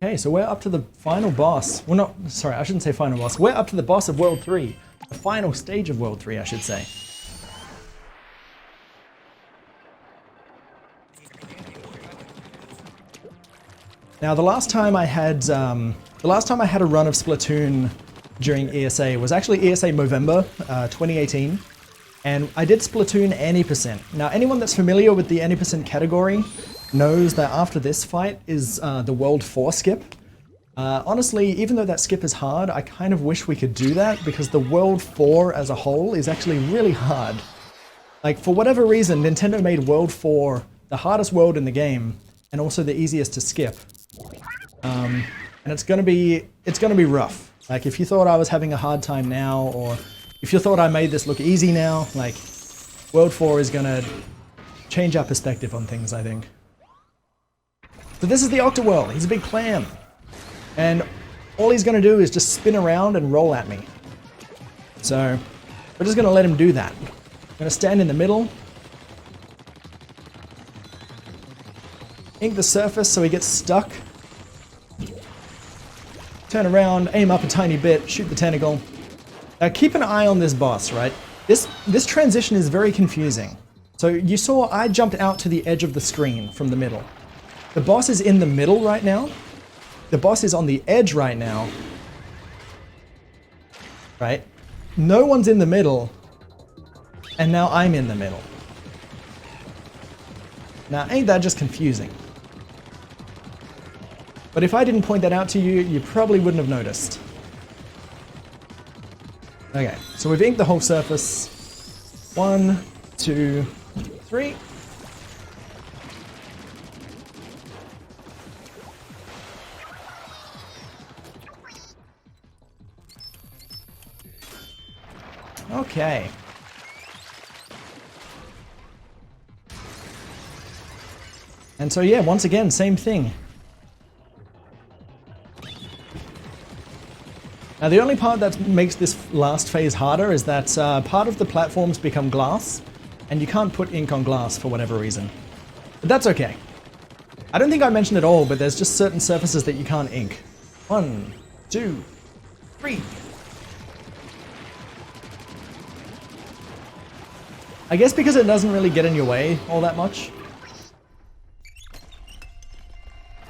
Okay, so we're up to the final boss. Well, not, sorry, I shouldn't say final boss. We're up to the boss of World 3. The final stage of World 3, I should say. Now, the last time I had a run of Splatoon during ESA was actually ESA Movember 2018, and I did Splatoon any percent. Now, anyone that's familiar with the any percent category knows that after this fight is the World 4 skip. Honestly, even though that skip is hard, I kind of wish we could do that because the World 4 as a whole is actually really hard. Like, for whatever reason, Nintendo made World 4 the hardest world in the game and also the easiest to skip. And it's gonna be rough. Like, if you thought I was having a hard time now, or if you thought I made this look easy now, like, World 4 is gonna change our perspective on things, I think. So this is the Octoworld. He's a big clam. And all he's gonna do is just spin around and roll at me. So, we're just gonna let him do that. I'm gonna stand in the middle. Ink the surface so he gets stuck. Turn around, aim up a tiny bit, shoot the tentacle. Now keep an eye on this boss, right? This transition is very confusing. So you saw I jumped out to the edge of the screen from the middle. The boss is in the middle right now. The boss is on the edge right now. Right? No one's in the middle. And now I'm in the middle. Now ain't that just confusing? But if I didn't point that out to you, you probably wouldn't have noticed. Okay, so we've inked the whole surface. 1, 2, 3. Okay. And so yeah, once again, same thing. Now the only part that makes this last phase harder is that part of the platforms become glass, and you can't put ink on glass for whatever reason. But that's okay. I don't think I mentioned it all, but there's just certain surfaces that you can't ink. 1, 2, 3. I guess because it doesn't really get in your way all that much.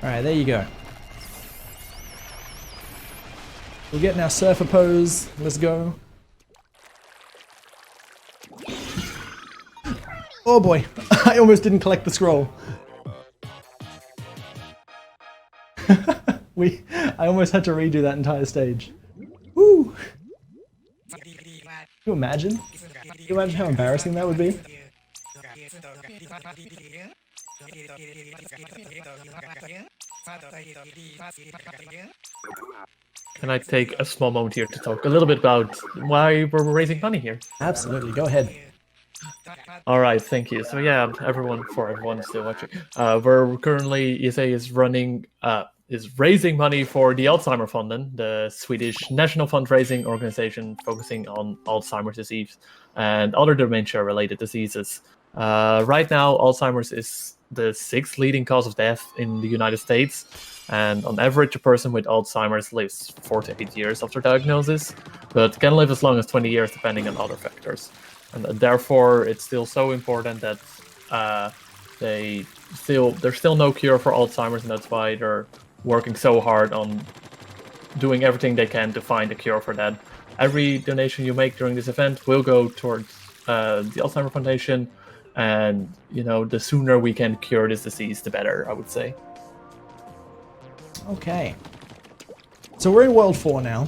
Alright, there you go. We're getting our surfer pose. Let's go. Oh boy, I almost didn't collect the scroll. I almost had to redo that entire stage. Woo! Can you imagine? Can you imagine how embarrassing that would be? Can I take a small moment here to talk a little bit about why we're raising money here? Absolutely, go ahead. All right, thank you. So yeah, everyone still watching. We're currently ESA is raising money for the Alzheimerfonden, the Swedish national fundraising organization focusing on Alzheimer's disease and other dementia-related diseases. Right now, Alzheimer's is the 6th leading cause of death in the United States. And on average, a person with Alzheimer's lives 4 to 8 years after diagnosis, but can live as long as 20 years depending on other factors. And therefore, it's still so important that there's still no cure for Alzheimer's, and that's why they're working so hard on doing everything they can to find a cure for that. Every donation you make during this event will go towards the Alzheimer Foundation, and the sooner we can cure this disease, the better, I would say. Okay, so we're in World 4 now.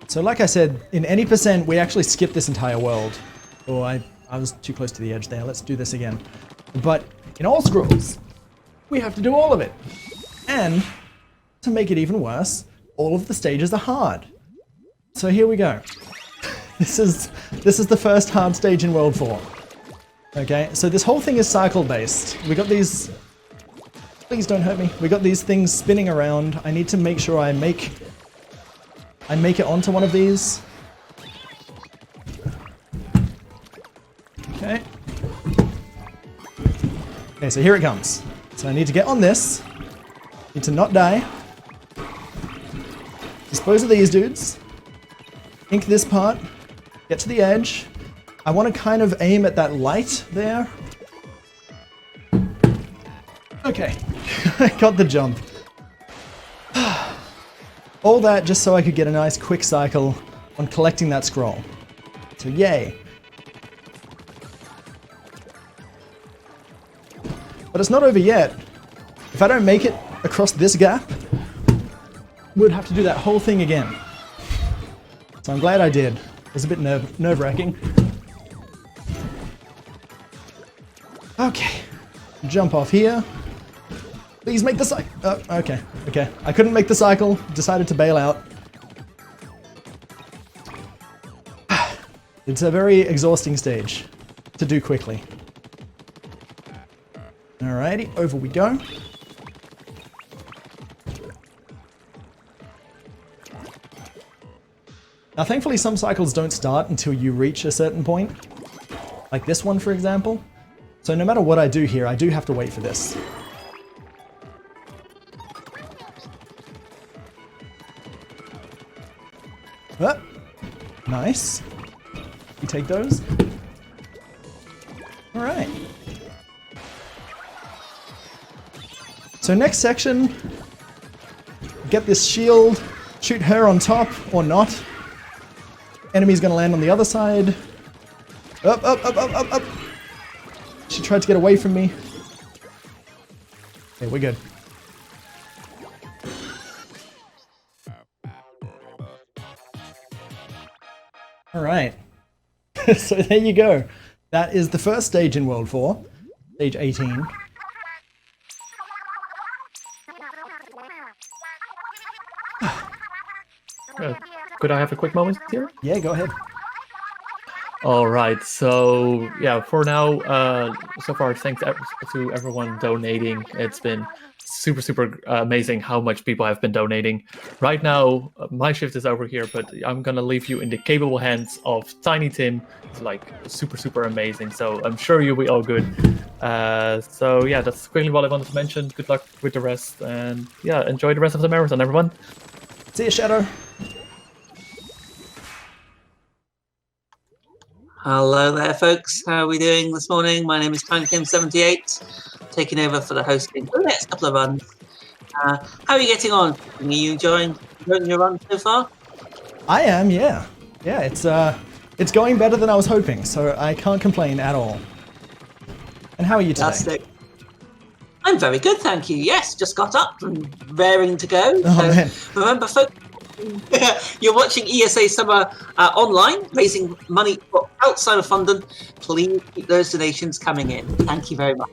So like I said, in any percent, we actually skipped this entire world. Oh, I was too close to the edge there. Let's do this again. But in all scrolls, we have to do all of it. And to make it even worse, all of the stages are hard. So here we go. This is the first hard stage in World 4. Okay, so this whole thing is cycle based. We got these. Please don't hurt me. We got these things spinning around. I need to make sure I make it onto one of these. Okay. Okay, so here it comes. So I need to get on this. Need to not die. Dispose of these dudes. Ink this part. Get to the edge. I want to kind of aim at that light there. Okay, I got the jump. All that just so I could get a nice quick cycle on collecting that scroll. So yay. But it's not over yet. If I don't make it across this gap, we'd have to do that whole thing again. So I'm glad I did. It was a bit nerve-wracking. Okay, jump off here. Please make the cycle. Oh, okay. I couldn't make the cycle. Decided to bail out. It's a very exhausting stage to do quickly. Alrighty, over we go. Now, thankfully, some cycles don't start until you reach a certain point. Like this one, for example. So no matter what I do here, I do have to wait for this. Oh, nice. You take those. All right. So next section, get this shield, shoot her on top or not. Enemy's gonna land on the other side. Up, up, up, up, up, up. She tried to get away from me. Okay, we're good. All right. So there you go. That is the first stage in World 4, stage 18. Could I have a quick moment here? Yeah, go ahead. All right, so yeah, for now, so far, thanks to everyone donating. It's been super amazing how much people have been donating. Right now, my shift is over here, but I'm gonna leave you in the capable hands of Tiny Tim. It's like super amazing, so I'm sure you'll be all good. So yeah, that's quickly what I wanted to mention. Good luck with the rest, and yeah, enjoy the rest of the marathon, everyone. See you, Shadow. Hello there, folks. How are we doing this morning? My name is TinyTim78, taking over for the hosting for the next couple of runs. How are you getting on? Are you enjoying your run so far? I am, yeah. Yeah, it's going better than I was hoping, so I can't complain at all. And how are you today? Fantastic. I'm very good, thank you. Yes, just got up and raring to go. Oh, so man. Remember, folks, you're watching ESA Summer online, raising money for outside of London. Please keep those donations coming in. Thank you very much.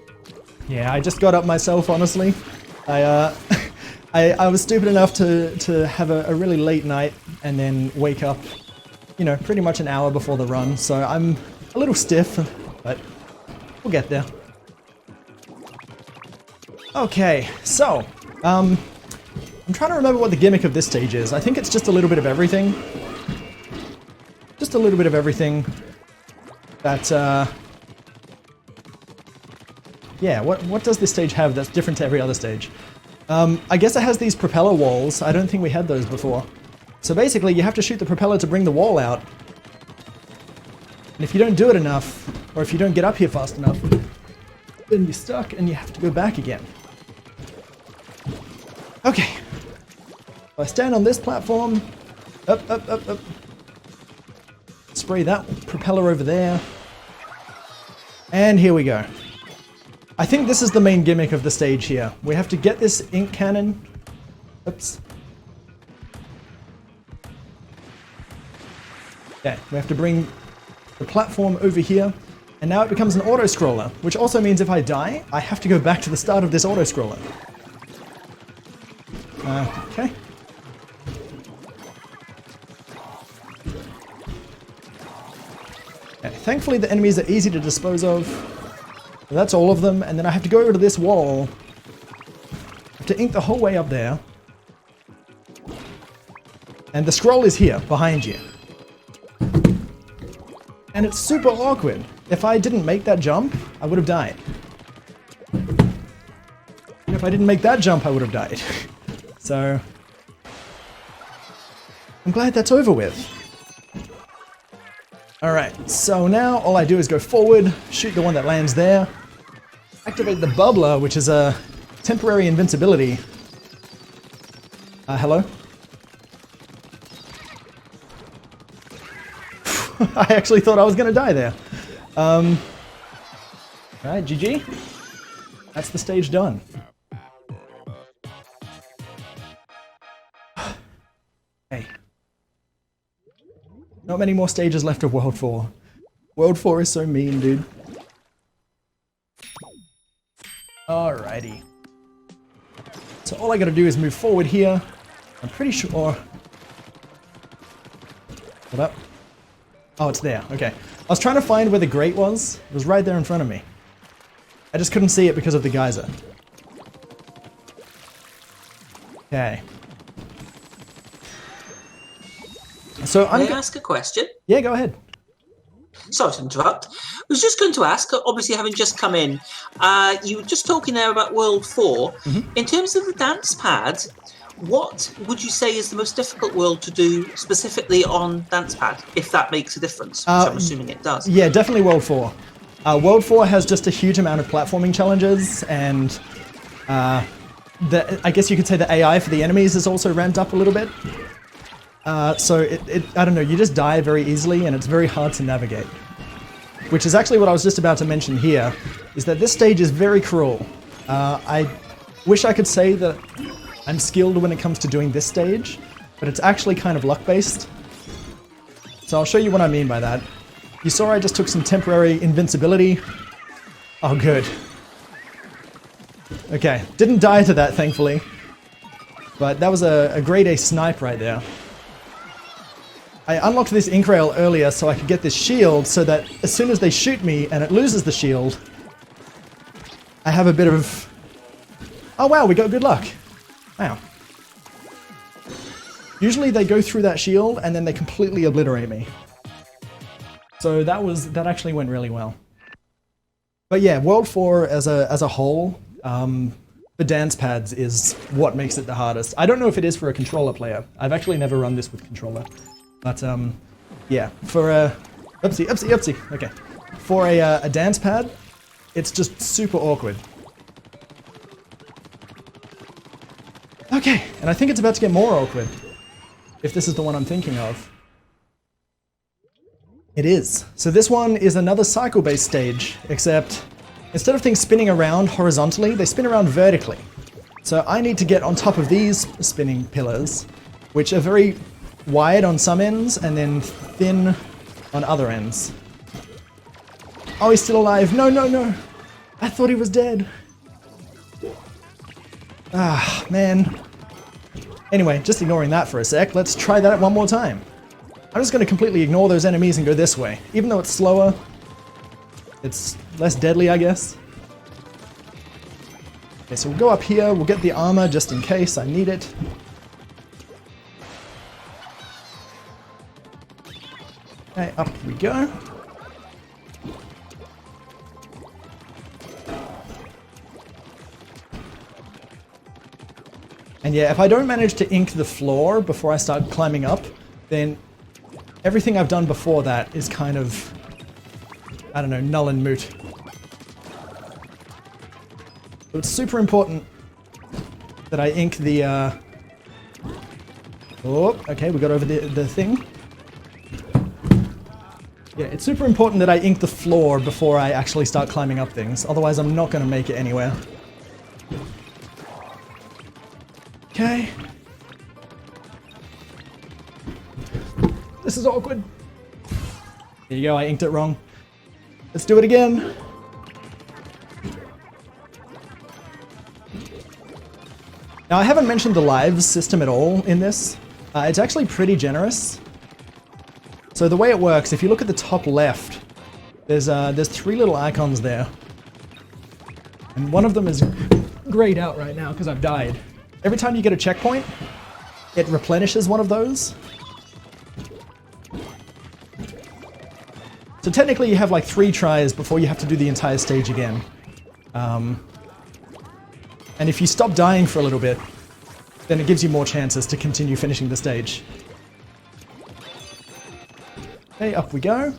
Yeah, I just got up myself, honestly. I was stupid enough to have a really late night and then wake up, you know, pretty much an hour before the run. So I'm a little stiff, but we'll get there. Okay, so, I'm trying to remember what the gimmick of this stage is. I think it's just a little bit of everything. Just a little bit of everything that, yeah, what does this stage have that's different to every other stage? I guess it has these propeller walls. I don't think we had those before. So basically, you have to shoot the propeller to bring the wall out. And if you don't do it enough, or if you don't get up here fast enough, then you're stuck and you have to go back again. Okay. I stand on this platform, up, up, up, up. Spray that propeller over there. And here we go. I think this is the main gimmick of the stage here. We have to get this ink cannon. Oops. Okay, we have to bring the platform over here. And now it becomes an auto-scroller, which also means if I die, I have to go back to the start of this auto-scroller. Okay. Okay. Thankfully the enemies are easy to dispose of. So that's all of them, and then I have to go over to this wall. I have to ink the whole way up there. And the scroll is here, behind you. And it's super awkward. If I didn't make that jump, I would have died. if I didn't make that jump, I would have died. So, I'm glad that's over with. Alright, so now all I do is go forward, shoot the one that lands there, activate the bubbler, which is a temporary invincibility. Hello? I actually thought I was gonna die there. Alright, GG. That's the stage done. Hey. Not many more stages left of World 4. World 4 is so mean, dude. Alrighty. So all I gotta do is move forward here. I'm pretty sure... Hold up. Oh, it's there. Okay. I was trying to find where the grate was. It was right there in front of me. I just couldn't see it because of the geyser. Okay. So I'm May I ask a question? Yeah, go ahead. Sorry to interrupt. I was just going to ask, obviously having just come in, you were just talking there about World 4. In terms of the DancePad, what would you say is the most difficult world to do specifically on DancePad, if that makes a difference, which I'm assuming it does? Yeah, definitely World 4. World 4 has just a huge amount of platforming challenges, and I guess you could say the AI for the enemies is also ramped up a little bit. So I don't know, you just die very easily and it's very hard to navigate. Which is actually what I was just about to mention here, is that this stage is very cruel. I wish I could say that I'm skilled when it comes to doing this stage, but it's actually kind of luck-based. So I'll show you what I mean by that. You saw I just took some temporary invincibility. Oh, good. Okay, didn't die to that, thankfully. But that was a grade A snipe right there. I unlocked this ink rail earlier so I could get this shield so that as soon as they shoot me and it loses the shield, I have a bit of... Oh wow, we got good luck. Wow. Usually they go through that shield and then they completely obliterate me. So that actually went really well. But yeah, World 4 as a whole, the dance pads is what makes it the hardest. I don't know if it is for a controller player. I've actually never run this with controller. But yeah, for a... Oopsie. Okay. For a dance pad, it's just super awkward. Okay, and I think it's about to get more awkward. If this is the one I'm thinking of. It is. So this one is another cycle-based stage, except instead of things spinning around horizontally, they spin around vertically. So I need to get on top of these spinning pillars, which are very wide on some ends and then thin on other ends. Oh, he's still alive. No. I thought he was dead. Ah, man. Anyway, just ignoring that for a sec, let's try that one more time. I'm just going to completely ignore those enemies and go this way. Even though it's slower, it's less deadly, I guess. Okay, so we'll go up here, we'll get the armor just in case I need it. Okay, up we go. And yeah, if I don't manage to ink the floor before I start climbing up, then everything I've done before that is kind of, I don't know, null and moot. So it's super important that I ink the, oh, okay, we got over the thing. Yeah, it's super important that I ink the floor before I actually start climbing up things, otherwise I'm not going to make it anywhere. Okay. This is awkward. There you go, I inked it wrong. Let's do it again. Now I haven't mentioned the lives system at all in this. It's actually pretty generous. So the way it works, if you look at the top left, there's three little icons there. And one of them is grayed out right now because I've died. Every time you get a checkpoint, it replenishes one of those. So technically you have like 3 tries before you have to do the entire stage again. And if you stop dying for a little bit, then it gives you more chances to continue finishing the stage. Okay, up we go.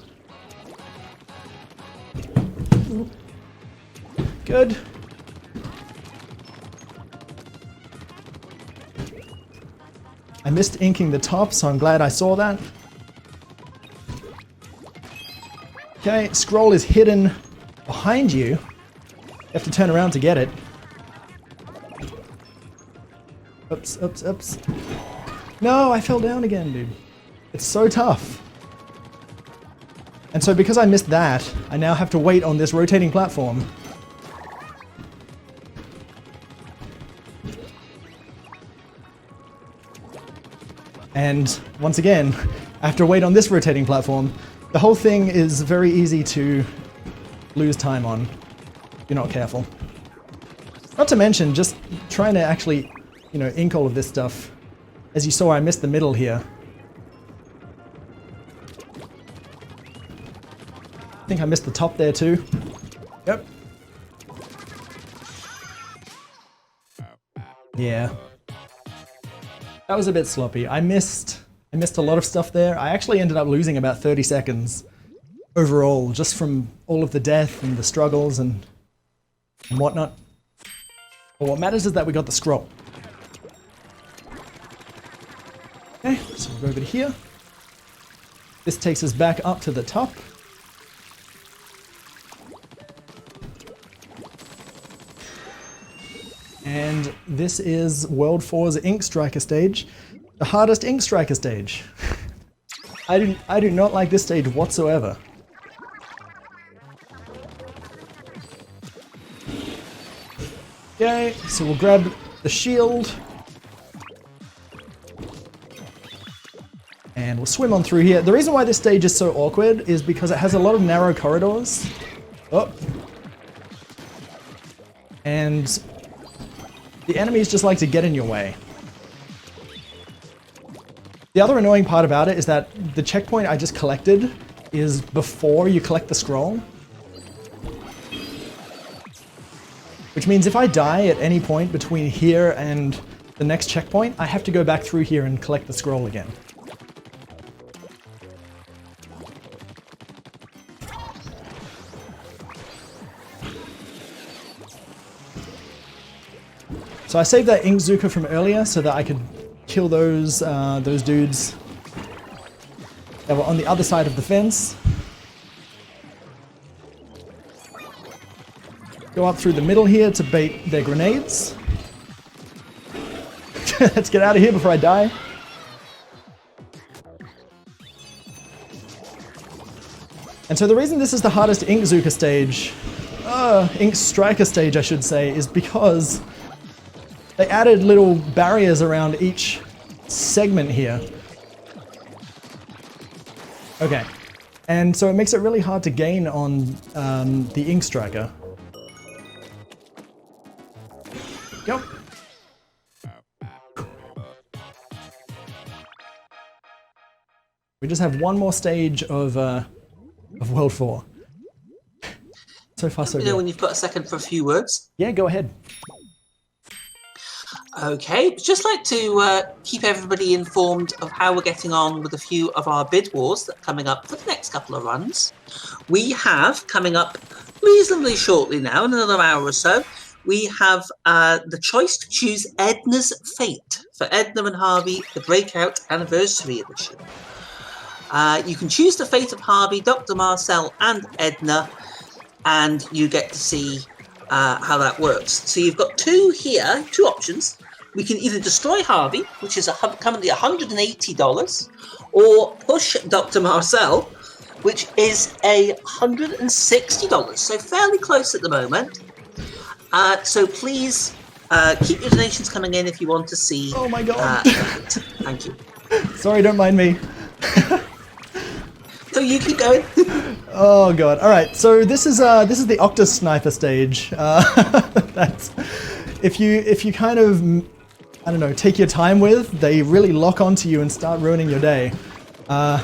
Good. I missed inking the top, so I'm glad I saw that. Okay, scroll is hidden behind you. You have to turn around to get it. Oops, oops, oops. No, I fell down again, dude. It's so tough. And so because I missed that, I now have to wait on this rotating platform. And once again, I have to wait on this rotating platform. The whole thing is very easy to lose time on if you're not careful. Not to mention, just trying to actually, you know, ink all of this stuff. As you saw, I missed the middle here. I think I missed the top there too. Yep. Yeah. That was a bit sloppy. I missed a lot of stuff there. I actually ended up losing about 30 seconds overall, just from all of the death and the struggles and whatnot. But what matters is that we got the scroll. Okay, so we'll go over to here. This takes us back up to the top. And this is World 4's Ink Striker stage, the hardest Ink Striker stage. I do not like this stage whatsoever. Okay, so we'll grab the shield. And we'll swim on through here. The reason why this stage is so awkward is because it has a lot of narrow corridors. Oh. And the enemies just like to get in your way. The other annoying part about it is that the checkpoint I just collected is before you collect the scroll. Which means if I die at any point between here and the next checkpoint, I have to go back through here and collect the scroll again. So I saved that Inkzooka from earlier so that I could kill those dudes that were on the other side of the fence. Go up through the middle here to bait their grenades. Let's get out of here before I die. And so the reason this is the hardest Inkzooka stage, Ink Striker stage I should say, is because they added little barriers around each segment here. Okay, and so it makes it really hard to gain on the Ink Striker. Go. We just have one more stage of World 4. So far, so good. You know when you've got a second for a few words? Yeah, go ahead. Okay, just like to keep everybody informed of how we're getting on with a few of our bid wars that are coming up for the next couple of runs. We have coming up reasonably shortly now, in another hour or so, we have the choice to choose Edna's Fate for Edna and Harvey, the Breakout Anniversary Edition. You can choose the fate of Harvey, Dr. Marcel and Edna, and you get to see how that works. So you've got two options. We can either destroy Harvey, which is currently $180, or push Dr. Marcel, which is $160. So fairly close at the moment. So please keep your donations coming in if you want to see. Oh my god! Thank you. Sorry, don't mind me. So you keep going. Oh god! All right, so this is the Octa Sniper stage. That's if you kind of, I don't know, take your time with, they really lock onto you and start ruining your day. That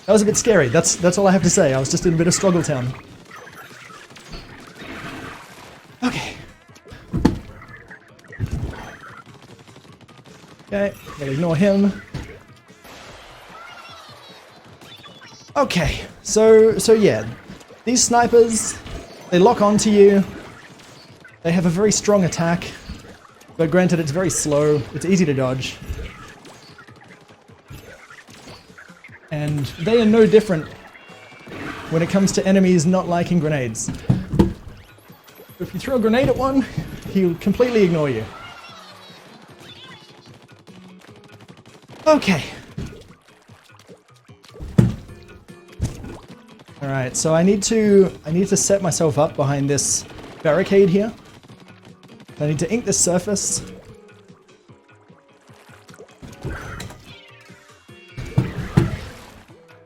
was a bit scary. That's all I have to say. I was just in a bit of struggle town. Okay. Okay, we'll ignore him. Okay, so yeah, these snipers, they lock onto you. They have a very strong attack, but granted it's very slow, it's easy to dodge. And they are no different when it comes to enemies not liking grenades. If you throw a grenade at one, he'll completely ignore you. Okay. Alright, so I need to set myself up behind this barricade here. I need to ink this surface.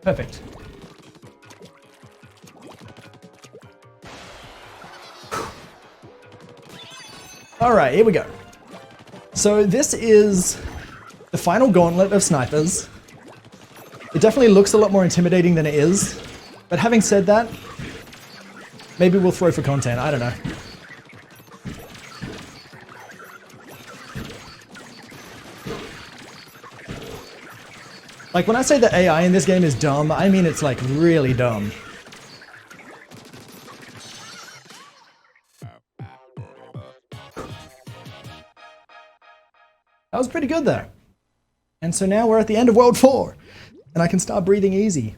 Perfect. Alright, here we go. So this is the final gauntlet of snipers. It definitely looks a lot more intimidating than it is. But having said that, maybe we'll throw for content, I don't know. Like when I say the AI in this game is dumb, I mean it's like really dumb. That was pretty good though. And so now we're at the end of World 4, and I can start breathing easy.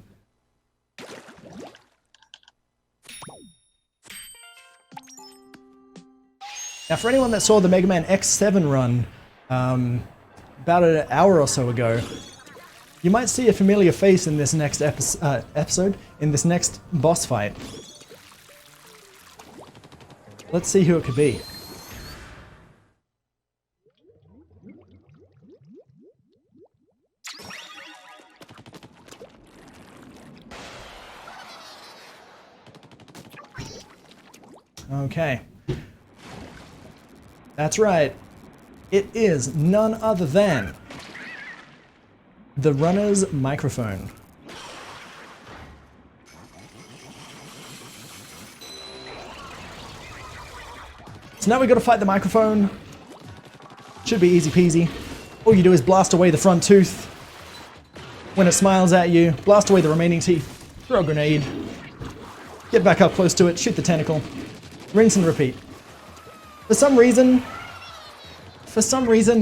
Now for anyone that saw the Mega Man X7 run about an hour or so ago, you might see a familiar face in this next episode, in this next boss fight. Let's see who it could be. Okay. That's right. It is none other than the runner's microphone. So now we gotta fight the microphone. Should be easy peasy. All you do is blast away the front tooth. When it smiles at you, blast away the remaining teeth, throw a grenade, get back up close to it, shoot the tentacle, rinse and repeat. For some reason,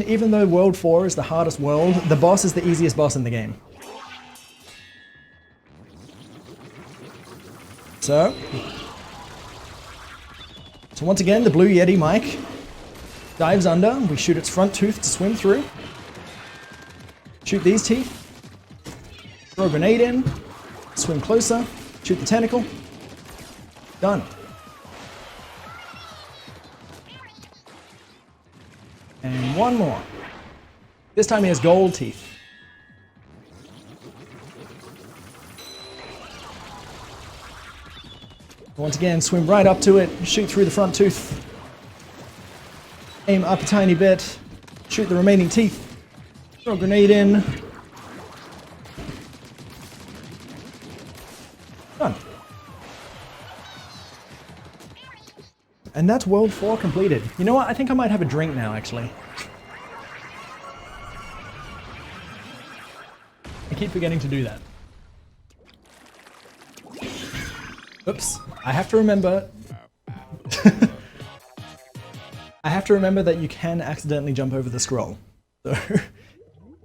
even though World 4 is the hardest world, the boss is the easiest boss in the game. So once again, the Blue Yeti mic dives under, we shoot its front tooth to swim through, shoot these teeth, throw a grenade in, swim closer, shoot the tentacle, done. And one more. This time he has gold teeth. Once again, swim right up to it, shoot through the front tooth. Aim up a tiny bit, shoot the remaining teeth. Throw a grenade in. Done. And that's World 4 completed. You know what? I think I might have a drink now, actually. I keep forgetting to do that. Oops. I have to remember... I have to remember that you can accidentally jump over the scroll. So,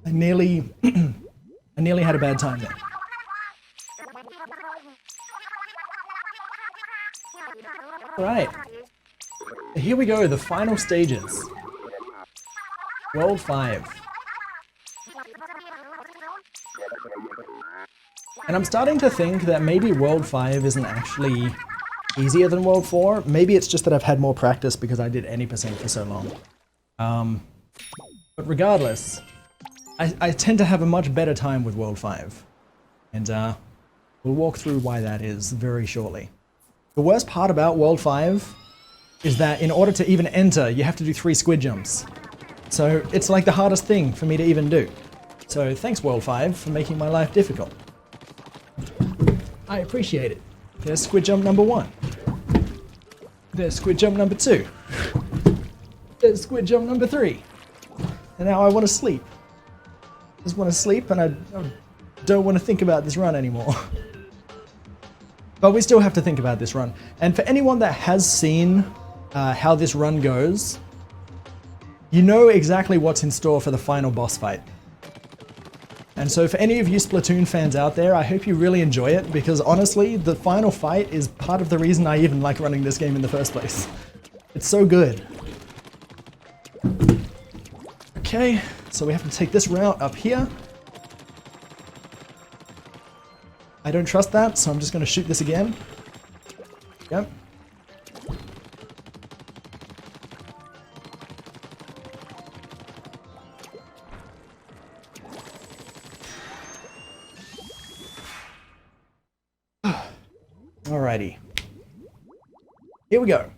I nearly had a bad time there. Alright. Here we go, the final stages. World 5. And I'm starting to think that maybe World 5 isn't actually easier than World 4. Maybe it's just that I've had more practice because I did any percent for so long. But regardless, I tend to have a much better time with World 5. And we'll walk through why that is very shortly. The worst part about World 5 is that in order to even enter, you have to do 3 squid jumps. So it's like the hardest thing for me to even do. So thanks World 5 for making my life difficult. I appreciate it. There's squid jump number 1. There's squid jump number 2. There's squid jump number 3. And now I want to sleep. just want to sleep and I don't want to think about this run anymore. But we still have to think about this run. And for anyone that has seen how this run goes, you know exactly what's in store for the final boss fight. And so for any of you Splatoon fans out there, I hope you really enjoy it, because honestly, the final fight is part of the reason I even like running this game in the first place. It's so good. Okay, so we have to take this route up here. I don't trust that, so I'm just going to shoot this again. Yep. Alrighty. Here we go.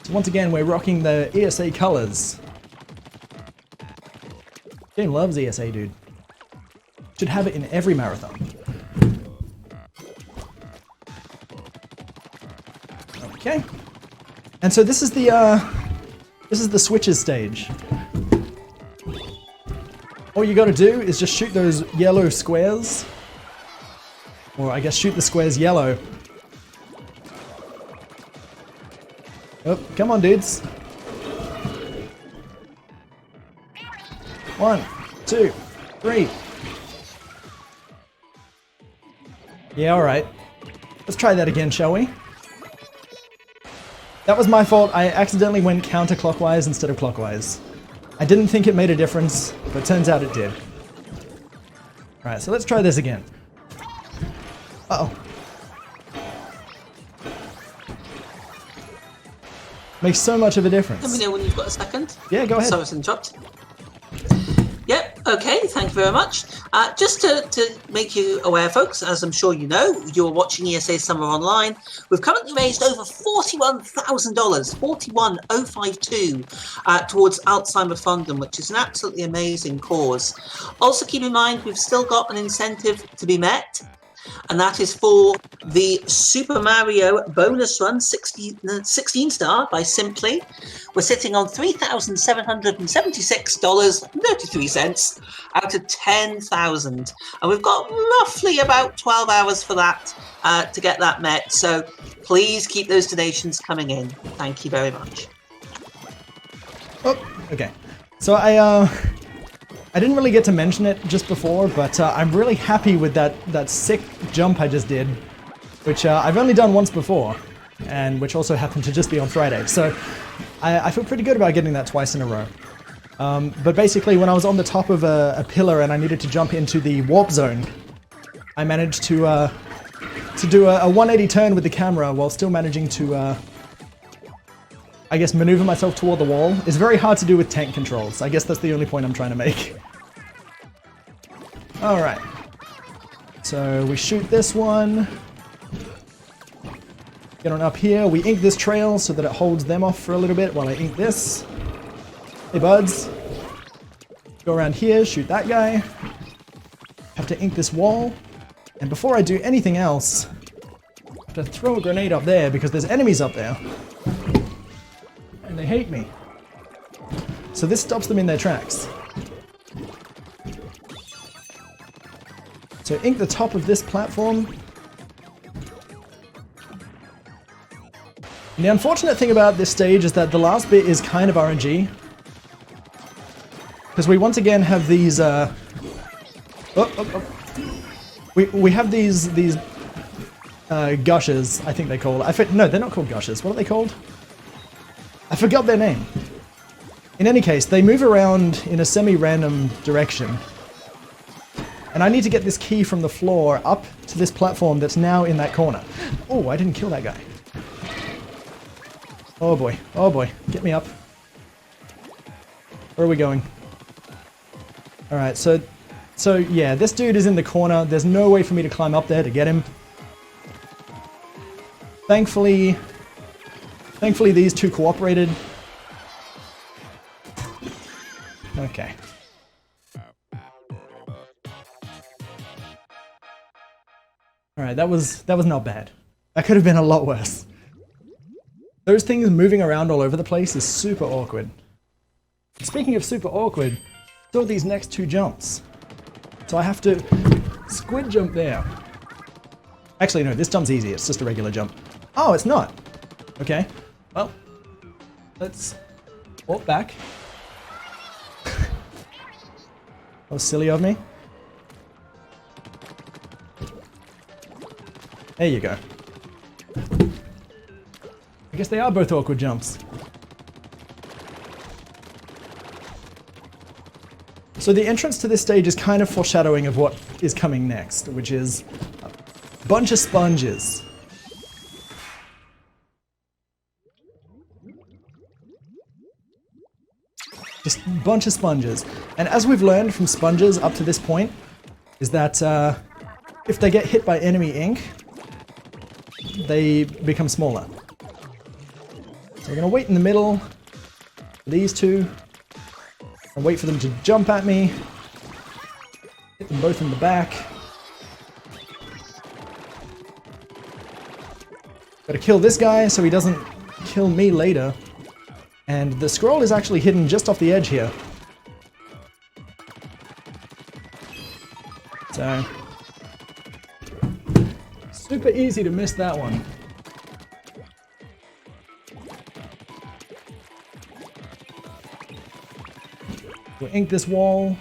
So once again, we're rocking the ESA colors. Game loves ESA, dude. Should have it in every marathon. Okay. And so this is the switches stage. All you gotta do is just shoot those yellow squares. Or I guess shoot the squares yellow. Oh, come on, dudes. 1, 2, 3. Yeah, alright. Let's try that again, shall we? That was my fault. I accidentally went counterclockwise instead of clockwise. I didn't think it made a difference, but turns out it did. Alright, so let's try this again. Uh-oh. Makes so much of a difference. Let me know when you've got a second. Yeah, go ahead. Sorry to interrupt. Yep, okay, thank you very much. Just to make you aware, folks, as I'm sure you know, you're watching ESA Summer Online. We've currently raised over $41,000, 41,052, towards Alzheimer's Funding, which is an absolutely amazing cause. Also keep in mind, we've still got an incentive to be met, and that is for the Super Mario bonus run 16 star by Simply. We're sitting on $3,776.33 out of 10,000, and we've got roughly about 12 hours for that to get that met. So please keep those donations coming in. Thank you very much. Oh, okay. So I didn't really get to mention it just before, but I'm really happy with that sick jump I just did, which I've only done once before, and which also happened to just be on Friday. So I feel pretty good about getting that twice in a row. But basically, when I was on the top of a pillar and I needed to jump into the warp zone, I managed to do a 180 turn with the camera while still managing to, I guess, maneuver myself toward the wall. It's very hard to do with tank controls. I guess that's the only point I'm trying to make. Alright. So we shoot this one. Get on up here. We ink this trail so that it holds them off for a little bit while I ink this. Hey, buds. Go around here, shoot that guy. Have to ink this wall. And before I do anything else, I have to throw a grenade up there because there's enemies up there. And they hate me. So this stops them in their tracks. So ink the top of this platform. And the unfortunate thing about this stage is that the last bit is kind of RNG. Because we once again have these, We have these gushers, I think they're called. No, they're not called gushers. What are they called? I forgot their name. In any case, they move around in a semi-random direction. And I need to get this key from the floor up to this platform that's now in that corner. Oh, I didn't kill that guy. Oh boy, get me up. Where are we going? Alright, so yeah, this dude is in the corner. There's no way for me to climb up there to get him. Thankfully these two cooperated. Okay. Alright, that was not bad. That could have been a lot worse. Those things moving around all over the place is super awkward. Speaking of super awkward, still these next two jumps. So I have to squid jump there. Actually, no, this jump's easy. It's just a regular jump. Oh, it's not. Okay. Well, let's walk back. That was silly of me. There you go. I guess they are both awkward jumps. So the entrance to this stage is kind of foreshadowing of what is coming next, which is a bunch of sponges. Just a bunch of sponges. And as we've learned from sponges up to this point, is that if they get hit by enemy ink, they become smaller. So we're going to wait in the middle for these two. And wait for them to jump at me. Hit them both in the back. Gotta kill this guy so he doesn't kill me later. And the scroll is actually hidden just off the edge here. So, super easy to miss that one. We'll ink this wall.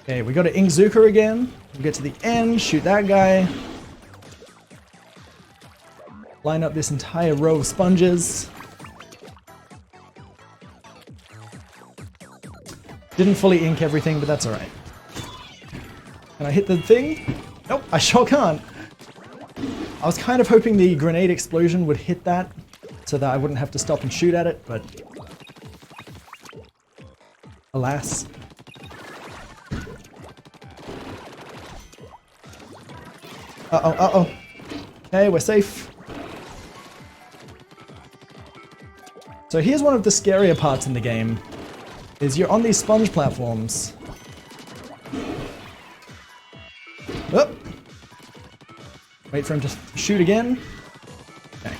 Okay, we got to ink Zuka again. We'll get to the end, shoot that guy. Line up this entire row of sponges. Didn't fully ink everything, but that's alright. Can I hit the thing? Nope, I sure can't. I was kind of hoping the grenade explosion would hit that so that I wouldn't have to stop and shoot at it, but alas. Uh-oh, uh-oh. Okay, we're safe. So here's one of the scarier parts in the game, is you're on these sponge platforms. Whoop. Wait for him to shoot again. Okay.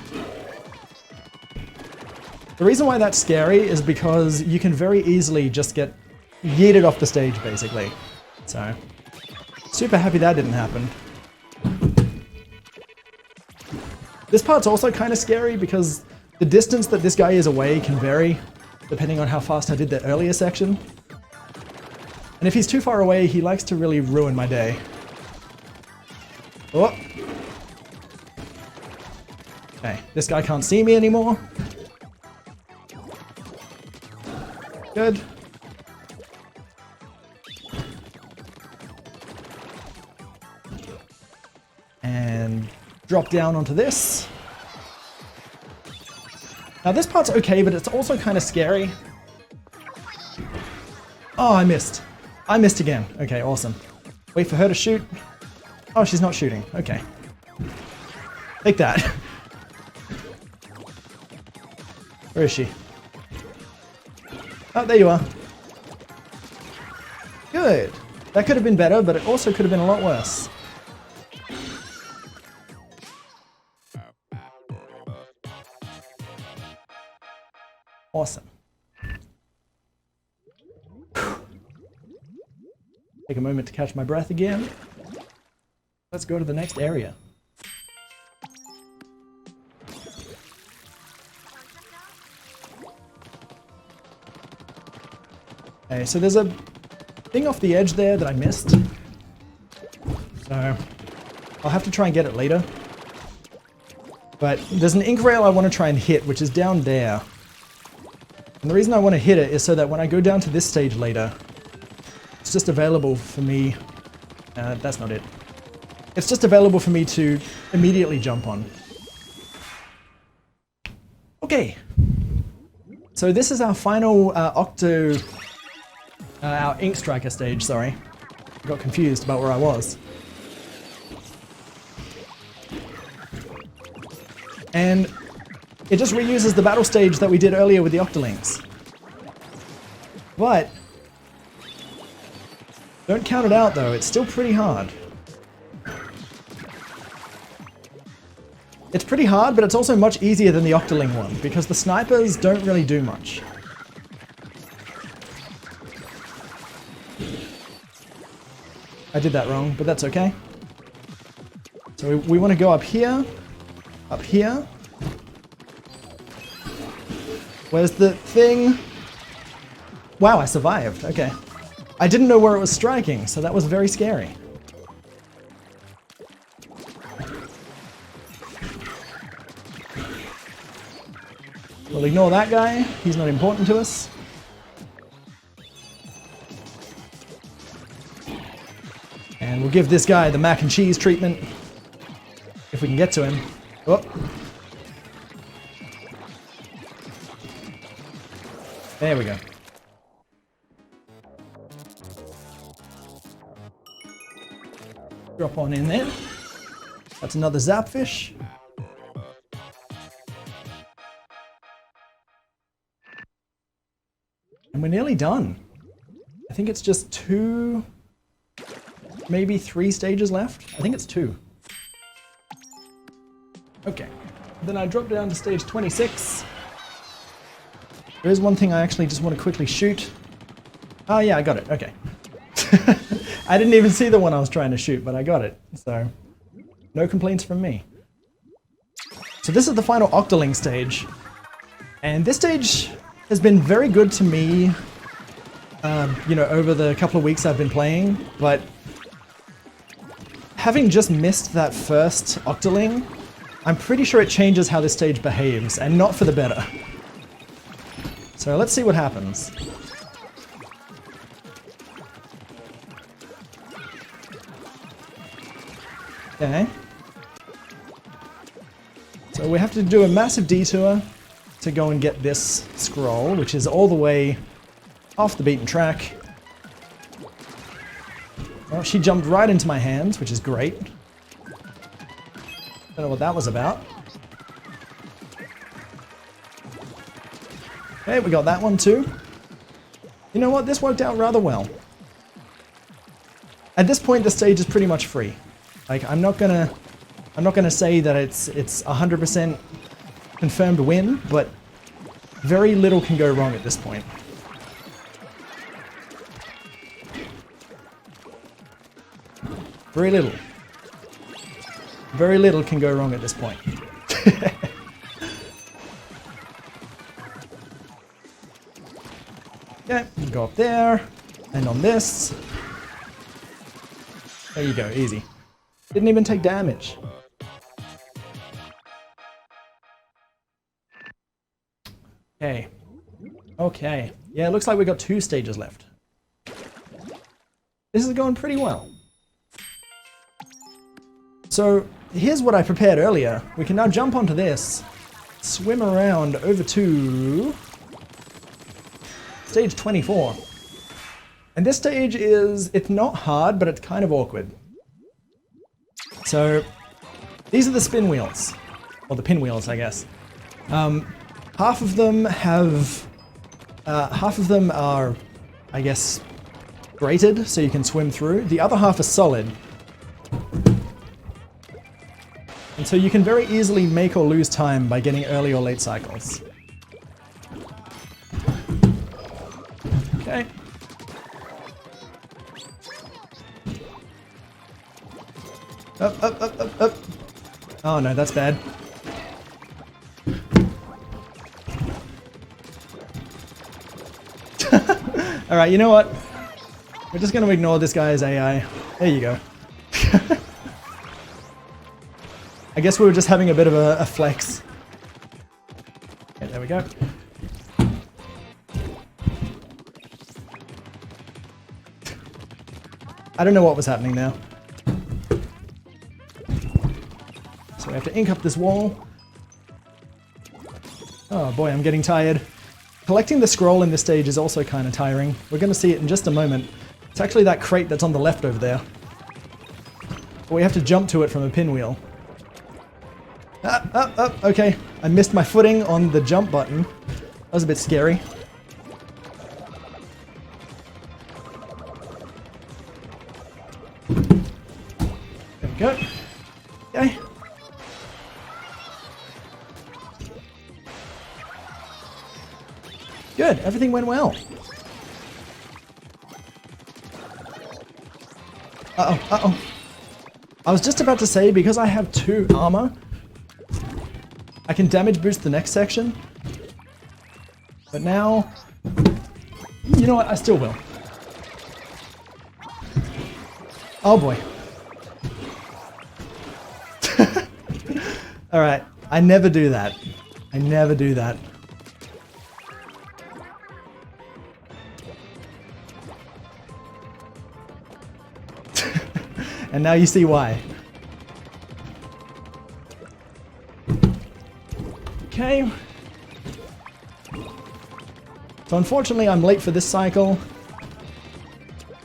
The reason why that's scary is because you can very easily just get yeeted off the stage, basically. So, super happy that didn't happen. This part's also kind of scary because the distance that this guy is away can vary depending on how fast I did the earlier section. And if he's too far away, he likes to really ruin my day. Oh. Okay, this guy can't see me anymore. Good. And drop down onto this. Now this part's okay, but it's also kind of scary. Oh, I missed. I missed again. Okay, awesome. Wait for her to shoot. Oh, she's not shooting. Okay. Take that. Where is she? Oh, there you are. Good. That could have been better, but it also could have been a lot worse. Awesome. Take a moment to catch my breath again. Let's go to the next area. Okay, so there's a thing off the edge there that I missed. So I'll have to try and get it later. But there's an ink rail I want to try and hit, which is down there. And the reason I want to hit it is so that when I go down to this stage later, it's just available for me. That's not it. It's just available for me to immediately jump on. Okay. So this is our final our Ink Striker stage, sorry. I got confused about where I was. And it just reuses the battle stage that we did earlier with the Octolinks. But don't count it out though, it's still pretty hard. It's pretty hard, but it's also much easier than the Octoling one, because the snipers don't really do much. I did that wrong, but that's okay. So we want to go up here. Up here. Where's the thing? Wow, I survived. Okay. I didn't know where it was striking, so that was very scary. We'll ignore that guy. He's not important to us. And we'll give this guy the mac and cheese treatment. If we can get to him. Oh. There we go. Drop on in there. That's another zapfish. And we're nearly done. I think it's just 2, maybe 3 stages left. I think it's 2. Okay. Then I drop down to stage 26. There is one thing I actually just want to quickly shoot. Oh yeah, I got it. Okay. I didn't even see the one I was trying to shoot, but I got it. So, no complaints from me. So this is the final Octoling stage. And this stage has been very good to me, you know, over the couple of weeks I've been playing, but having just missed that first Octoling, I'm pretty sure it changes how this stage behaves, and not for the better. So let's see what happens. Okay. So we have to do a massive detour to go and get this scroll, which is all the way off the beaten track. Well, she jumped right into my hands, which is great. Don't know what that was about. Okay, we got that one too. You know what? This worked out rather well. At this point, the stage is pretty much free. Like, I'm not gonna say that it's 100% confirmed win, but very little can go wrong at this point. Very little. Very little can go wrong at this point. Okay, go up there, and on this. There you go, easy. Didn't even take damage. Okay. Okay. Yeah, it looks like we got 2 stages left. This is going pretty well. So, here's what I prepared earlier. We can now jump onto this, swim around over to stage 24. And this stage is, it's not hard, but it's kind of awkward. So, these are the spin wheels, or the pinwheels, I guess. Half of them are, I guess, grated, so you can swim through. The other half is solid. And so you can very easily make or lose time by getting early or late cycles. Okay. Up, up, up, up, up. Oh no, that's bad. Alright, you know what? We're just going to ignore this guy's AI. There you go. I guess we were just having a bit of a flex. Okay, there we go. I don't know what was happening now. So we have to ink up this wall. Oh boy, I'm getting tired. Collecting the scroll in this stage is also kind of tiring. We're going to see it in just a moment. It's actually that crate that's on the left over there. But we have to jump to it from a pinwheel. Okay. I missed my footing on the jump button. That was a bit scary. There we go. Okay. Good, everything went well. Uh-oh, uh-oh. I was just about to say, because I have 2 armor, I can damage boost the next section. But now, you know what, I still will. Oh boy. Alright, I never do that. I never do that. And now you see why. Okay. So unfortunately I'm late for this cycle.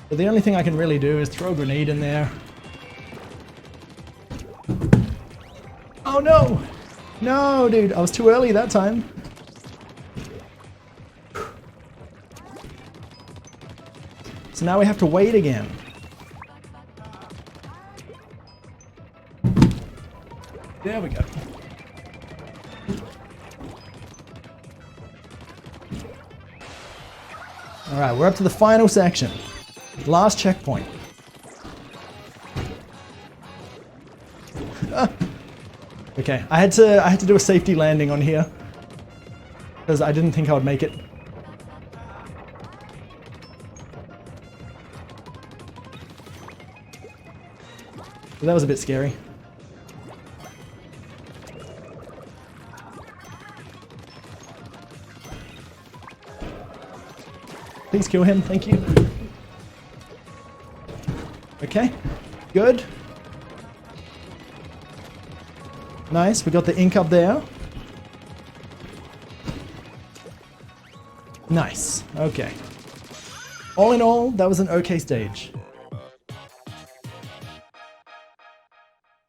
But the only thing I can really do is throw a grenade in there. Oh no! No, dude, I was too early that time. So now we have to wait again. There we go. Alright, we're up to the final section. Last checkpoint. Okay, I had to do a safety landing on here because I didn't think I would make it. So that was a bit scary. Please kill him, thank you. Okay, good. Nice, we got the ink up there. Nice, okay. All in all, that was an okay stage.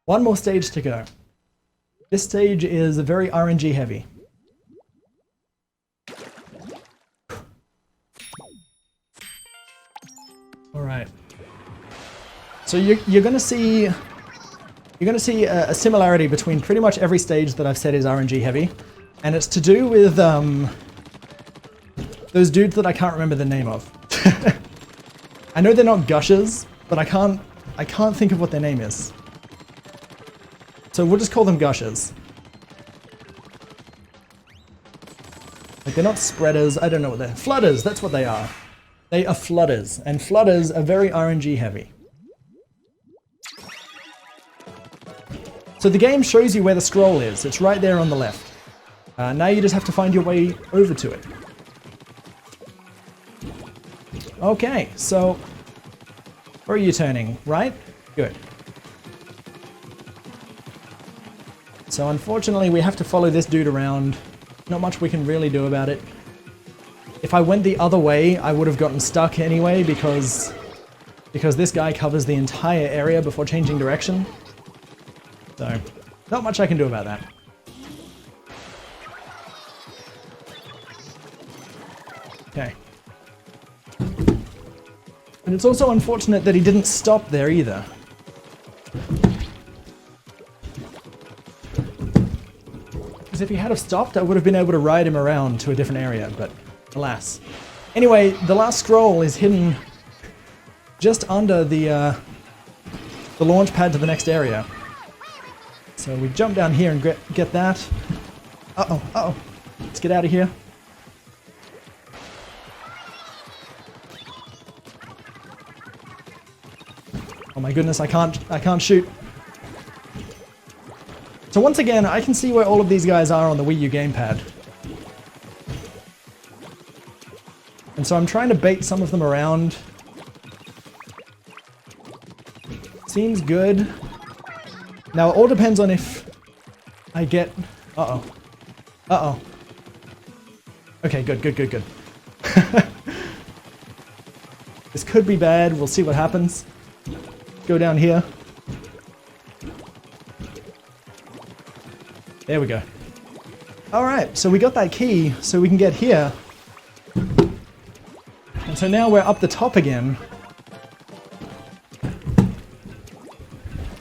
One more stage to go. This stage is very RNG heavy. Alright. So you're gonna see a similarity between pretty much every stage that I've said is RNG heavy, and it's to do with those dudes that I can't remember the name of. I know they're not gushers, but I can't think of what their name is. So we'll just call them gushers. Like they're not spreaders, I don't know what they're... Flooders, that's what they are. They are flooders, and flooders are very RNG heavy. So the game shows you where the scroll is. It's right there on the left. Now you just have to find your way over to it. Okay, so where are you turning? Right? Good. So unfortunately we have to follow this dude around. Not much we can really do about it. If I went the other way, I would have gotten stuck anyway because this guy covers the entire area before changing direction. So, not much I can do about that. Okay. And it's also unfortunate that he didn't stop there either. Because if he had have stopped, I would have been able to ride him around to a different area, but alas. Anyway, the last scroll is hidden just under the launch pad to the next area. So we jump down here and get that. Uh-oh, uh-oh. Let's get out of here. Oh my goodness, I can't shoot. So once again, I can see where all of these guys are on the Wii U gamepad. And so I'm trying to bait some of them around. Seems good. Now it all depends on if I get... Uh-oh. Uh-oh. Okay, good. This could be bad, we'll see what happens. Go down here. There we go. Alright, so we got that key, so we can get here. And so now we're up the top again.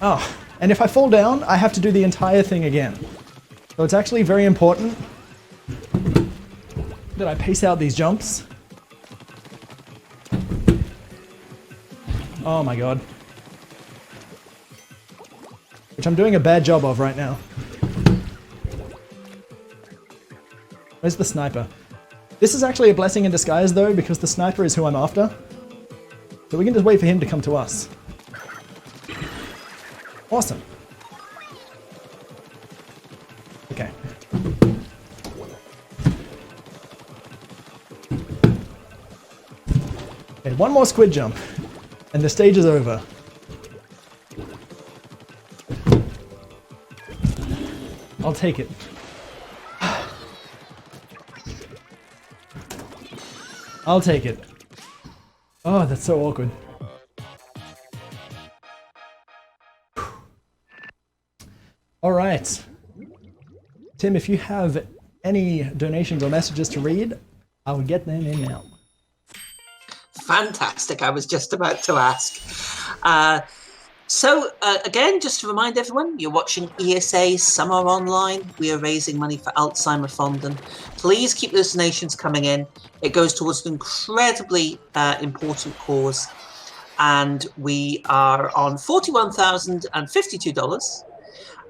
Oh, and if I fall down, I have to do the entire thing again. So it's actually very important that I pace out these jumps. Oh my god. Which I'm doing a bad job of right now. Where's the sniper? This is actually a blessing in disguise though, because the sniper is who I'm after. So we can just wait for him to come to us. Awesome. Okay. Okay, one more squid jump, and the stage is over. I'll take it. I'll take it. Oh, that's so awkward. All right. Tim, if you have any donations or messages to read, I will get them in now. Fantastic. I was just about to ask. Again, just to remind everyone, you're watching ESA Summer Online. We are raising money for Alzheimer Fund, and please keep those donations coming in. It goes towards an incredibly important cause, and we are on $41,052,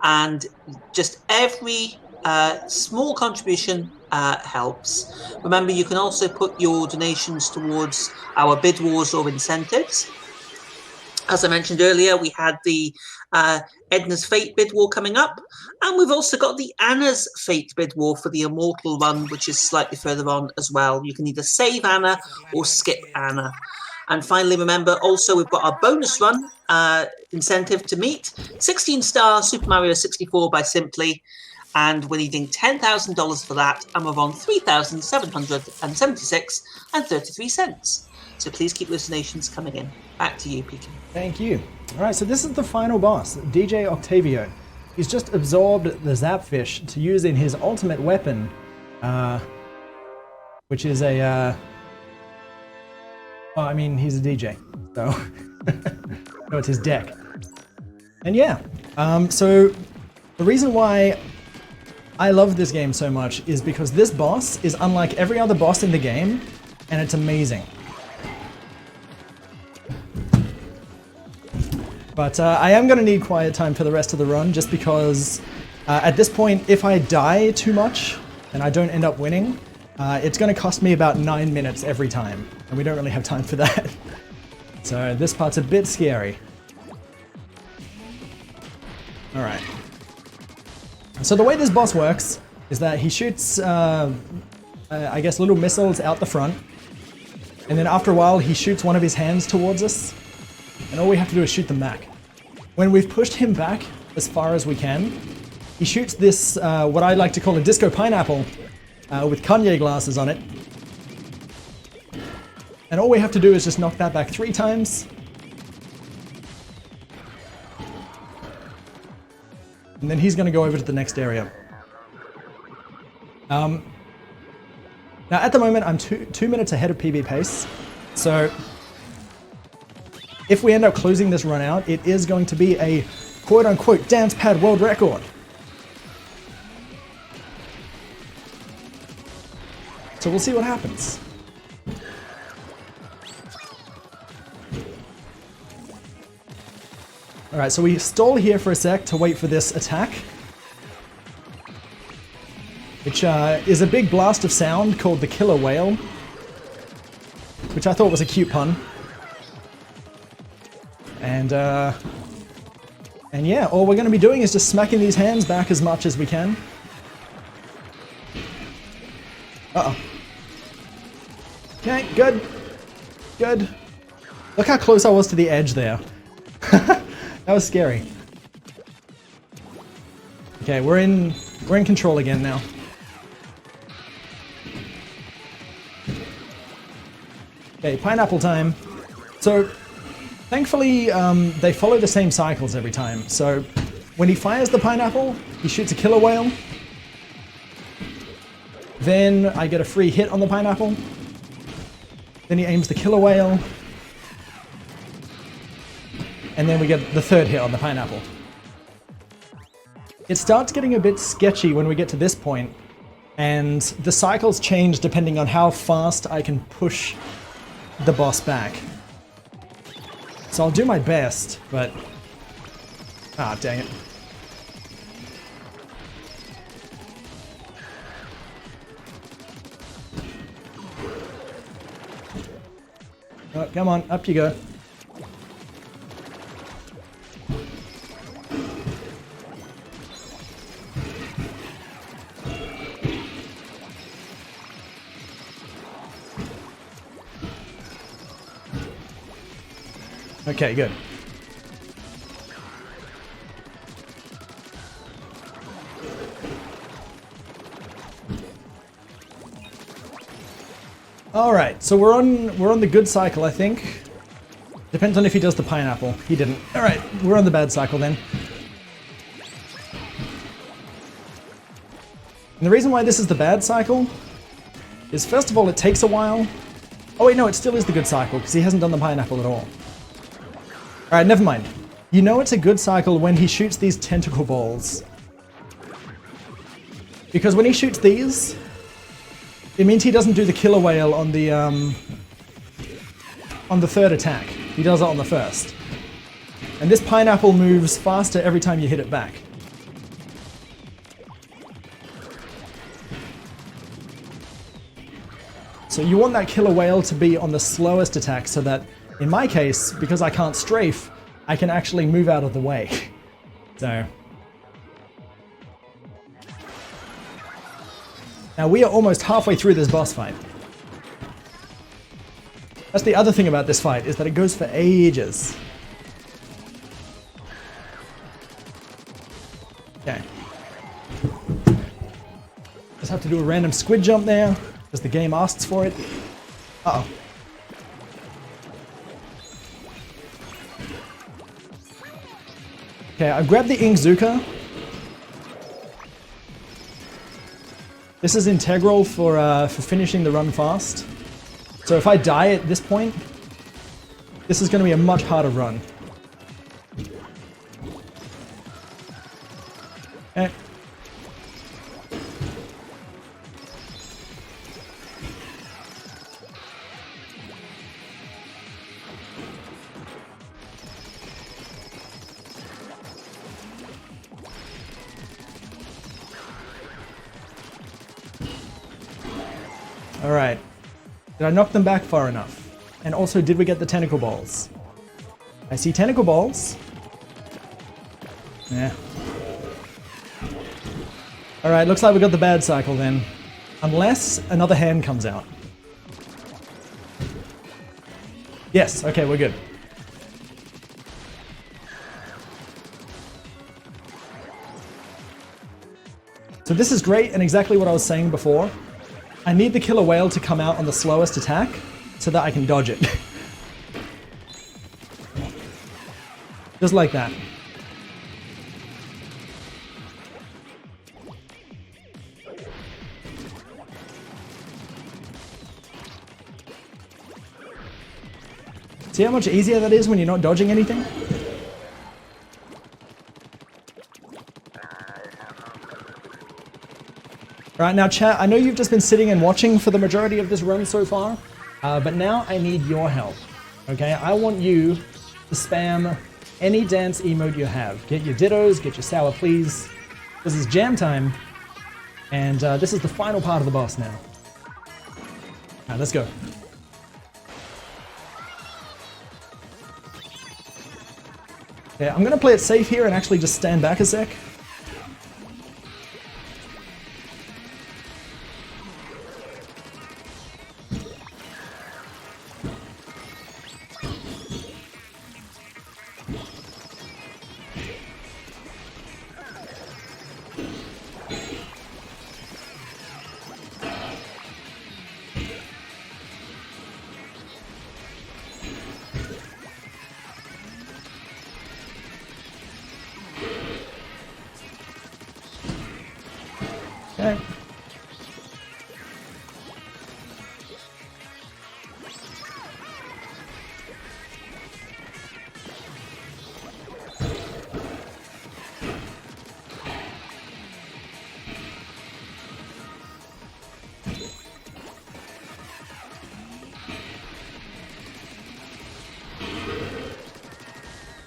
and just every small contribution helps. Remember, you can also put your donations towards our bid wars or incentives. As I mentioned earlier, we had the Edna's Fate bid war coming up, and we've also got the Anna's Fate bid war for the Immortal run, which is slightly further on as well. You can either save Anna or skip Anna. And finally, remember, also we've got our bonus run incentive to meet 16-star Super Mario 64 by Simply, and we're needing $10,000 for that, and we're on $3,776.33. So please keep those donations coming in. Back to you, Peeking. Thank you. All right, so this is the final boss, DJ Octavio. He's just absorbed the Zapfish to use in his ultimate weapon, which is a... well, I mean, he's a DJ, so... no, it's his deck. And yeah, so the reason why I love this game so much is because this boss is unlike every other boss in the game, and it's amazing. But I am going to need quiet time for the rest of the run, just because at this point, if I die too much and I don't end up winning, it's going to cost me about 9 minutes every time, and we don't really have time for that. So this part's a bit scary. Alright. So the way this boss works is that he shoots, I guess, little missiles out the front, and then after a while he shoots one of his hands towards us, and all we have to do is shoot them back. When we've pushed him back as far as we can, he shoots this, what I like to call a disco pineapple, with Kanye glasses on it. And all we have to do is just knock that back 3 times. And then he's going to go over to the next area. Now at the moment I'm two minutes ahead of PB pace, so if we end up closing this run out, it is going to be a quote-unquote DancePad world record. So we'll see what happens. Alright, so we stall here for a sec to wait for this attack, which is a big blast of sound called the Killer Whale, which I thought was a cute pun. And yeah, all we're going to be doing is just smacking these hands back as much as we can. Uh-oh. Okay, good. Good. Look how close I was to the edge there. That was scary. Okay, we're in control again now. Okay, pineapple time. So, thankfully, they follow the same cycles every time. So, when he fires the pineapple, he shoots a killer whale. Then I get a free hit on the pineapple. Then he aims the killer whale. And then we get the 3rd hit on the pineapple. It starts getting a bit sketchy when we get to this point, And the cycles change depending on how fast I can push the boss back. So I'll do my best, but... Ah, dang it. Oh, come on, up you go. Okay, good. All right, so we're on the good cycle, I think. Depends on if he does the pineapple. He didn't. All right, we're on the bad cycle then. And the reason why this is the bad cycle is, first of all, it takes a while. Oh wait, no, it still is the good cycle because he hasn't done the pineapple at all. All right, never mind. You know it's a good cycle when he shoots these tentacle balls. Because when he shoots these, it means he doesn't do the killer whale on the third attack. He does it on the first. And this pineapple moves faster every time you hit it back. So you want that killer whale to be on the slowest attack so that, in my case, because I can't strafe, I can actually move out of the way. So... Now we are almost halfway through this boss fight. That's the other thing about this fight, is that it goes for ages. Okay. Just have to do a random squid jump there, because the game asks for it. Uh-oh. Okay, I grabbed the Ingzuka. This is integral for finishing the run fast. So if I die at this point, this is going to be a much harder run. Okay. All right. Did I knock them back far enough? And also, did we get the tentacle balls? I see tentacle balls. Yeah. All right, looks like we got the bad cycle then. Unless another hand comes out. Yes, okay, we're good. So this is great and exactly what I was saying before. I need the killer whale to come out on the slowest attack so that I can dodge it. Just like that. See how much easier that is when you're not dodging anything? Right, now chat, I know you've just been sitting and watching for the majority of this run so far, but now I need your help, okay? I want you to spam any dance emote you have. Get your dittos, get your sour please. This is jam time, and this is the final part of the boss now. Alright, let's go. Okay, I'm gonna play it safe here and actually just stand back a sec.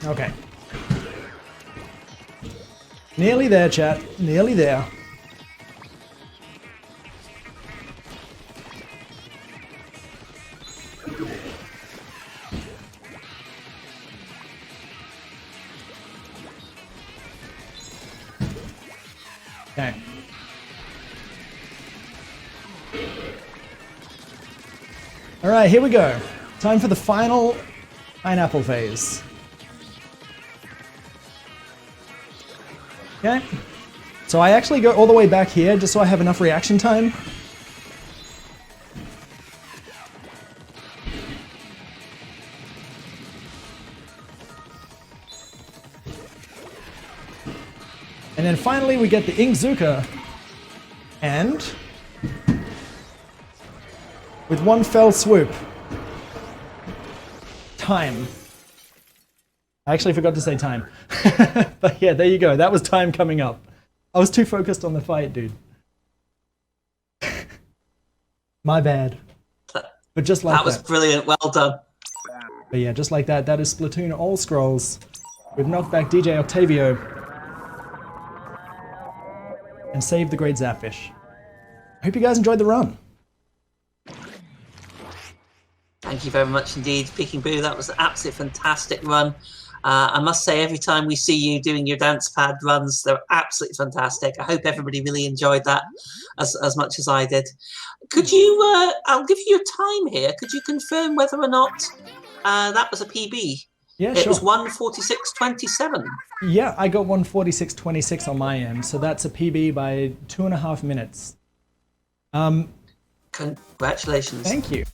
Okay. Nearly there, chat. Nearly there. Okay. All right, here we go. Time for the final pineapple phase. Okay. So I actually go all the way back here just so I have enough reaction time. And then finally we get the Inkzuka, and with one fell swoop, time. I actually forgot to say time. But yeah, there you go. That was time coming up. I was too focused on the fight, dude. My bad. But just like that. That was brilliant. Well done. But yeah, just like that, that is Splatoon All Scrolls with knockback DJ Octavio and Save the Great Zapfish. I hope you guys enjoyed the run. Thank you very much indeed, PeekingBoo. That was an absolutely fantastic run. I must say, every time we see you doing your DancePad runs, they're absolutely fantastic. I hope everybody really enjoyed that as much as I did. Could you, I'll give you your time here. Could you confirm whether or not that was a PB? Yeah, It sure. was 1:46.27. Yeah, I got 1:46.26 on my end, so that's a PB by 2.5 minutes. Congratulations. Thank you.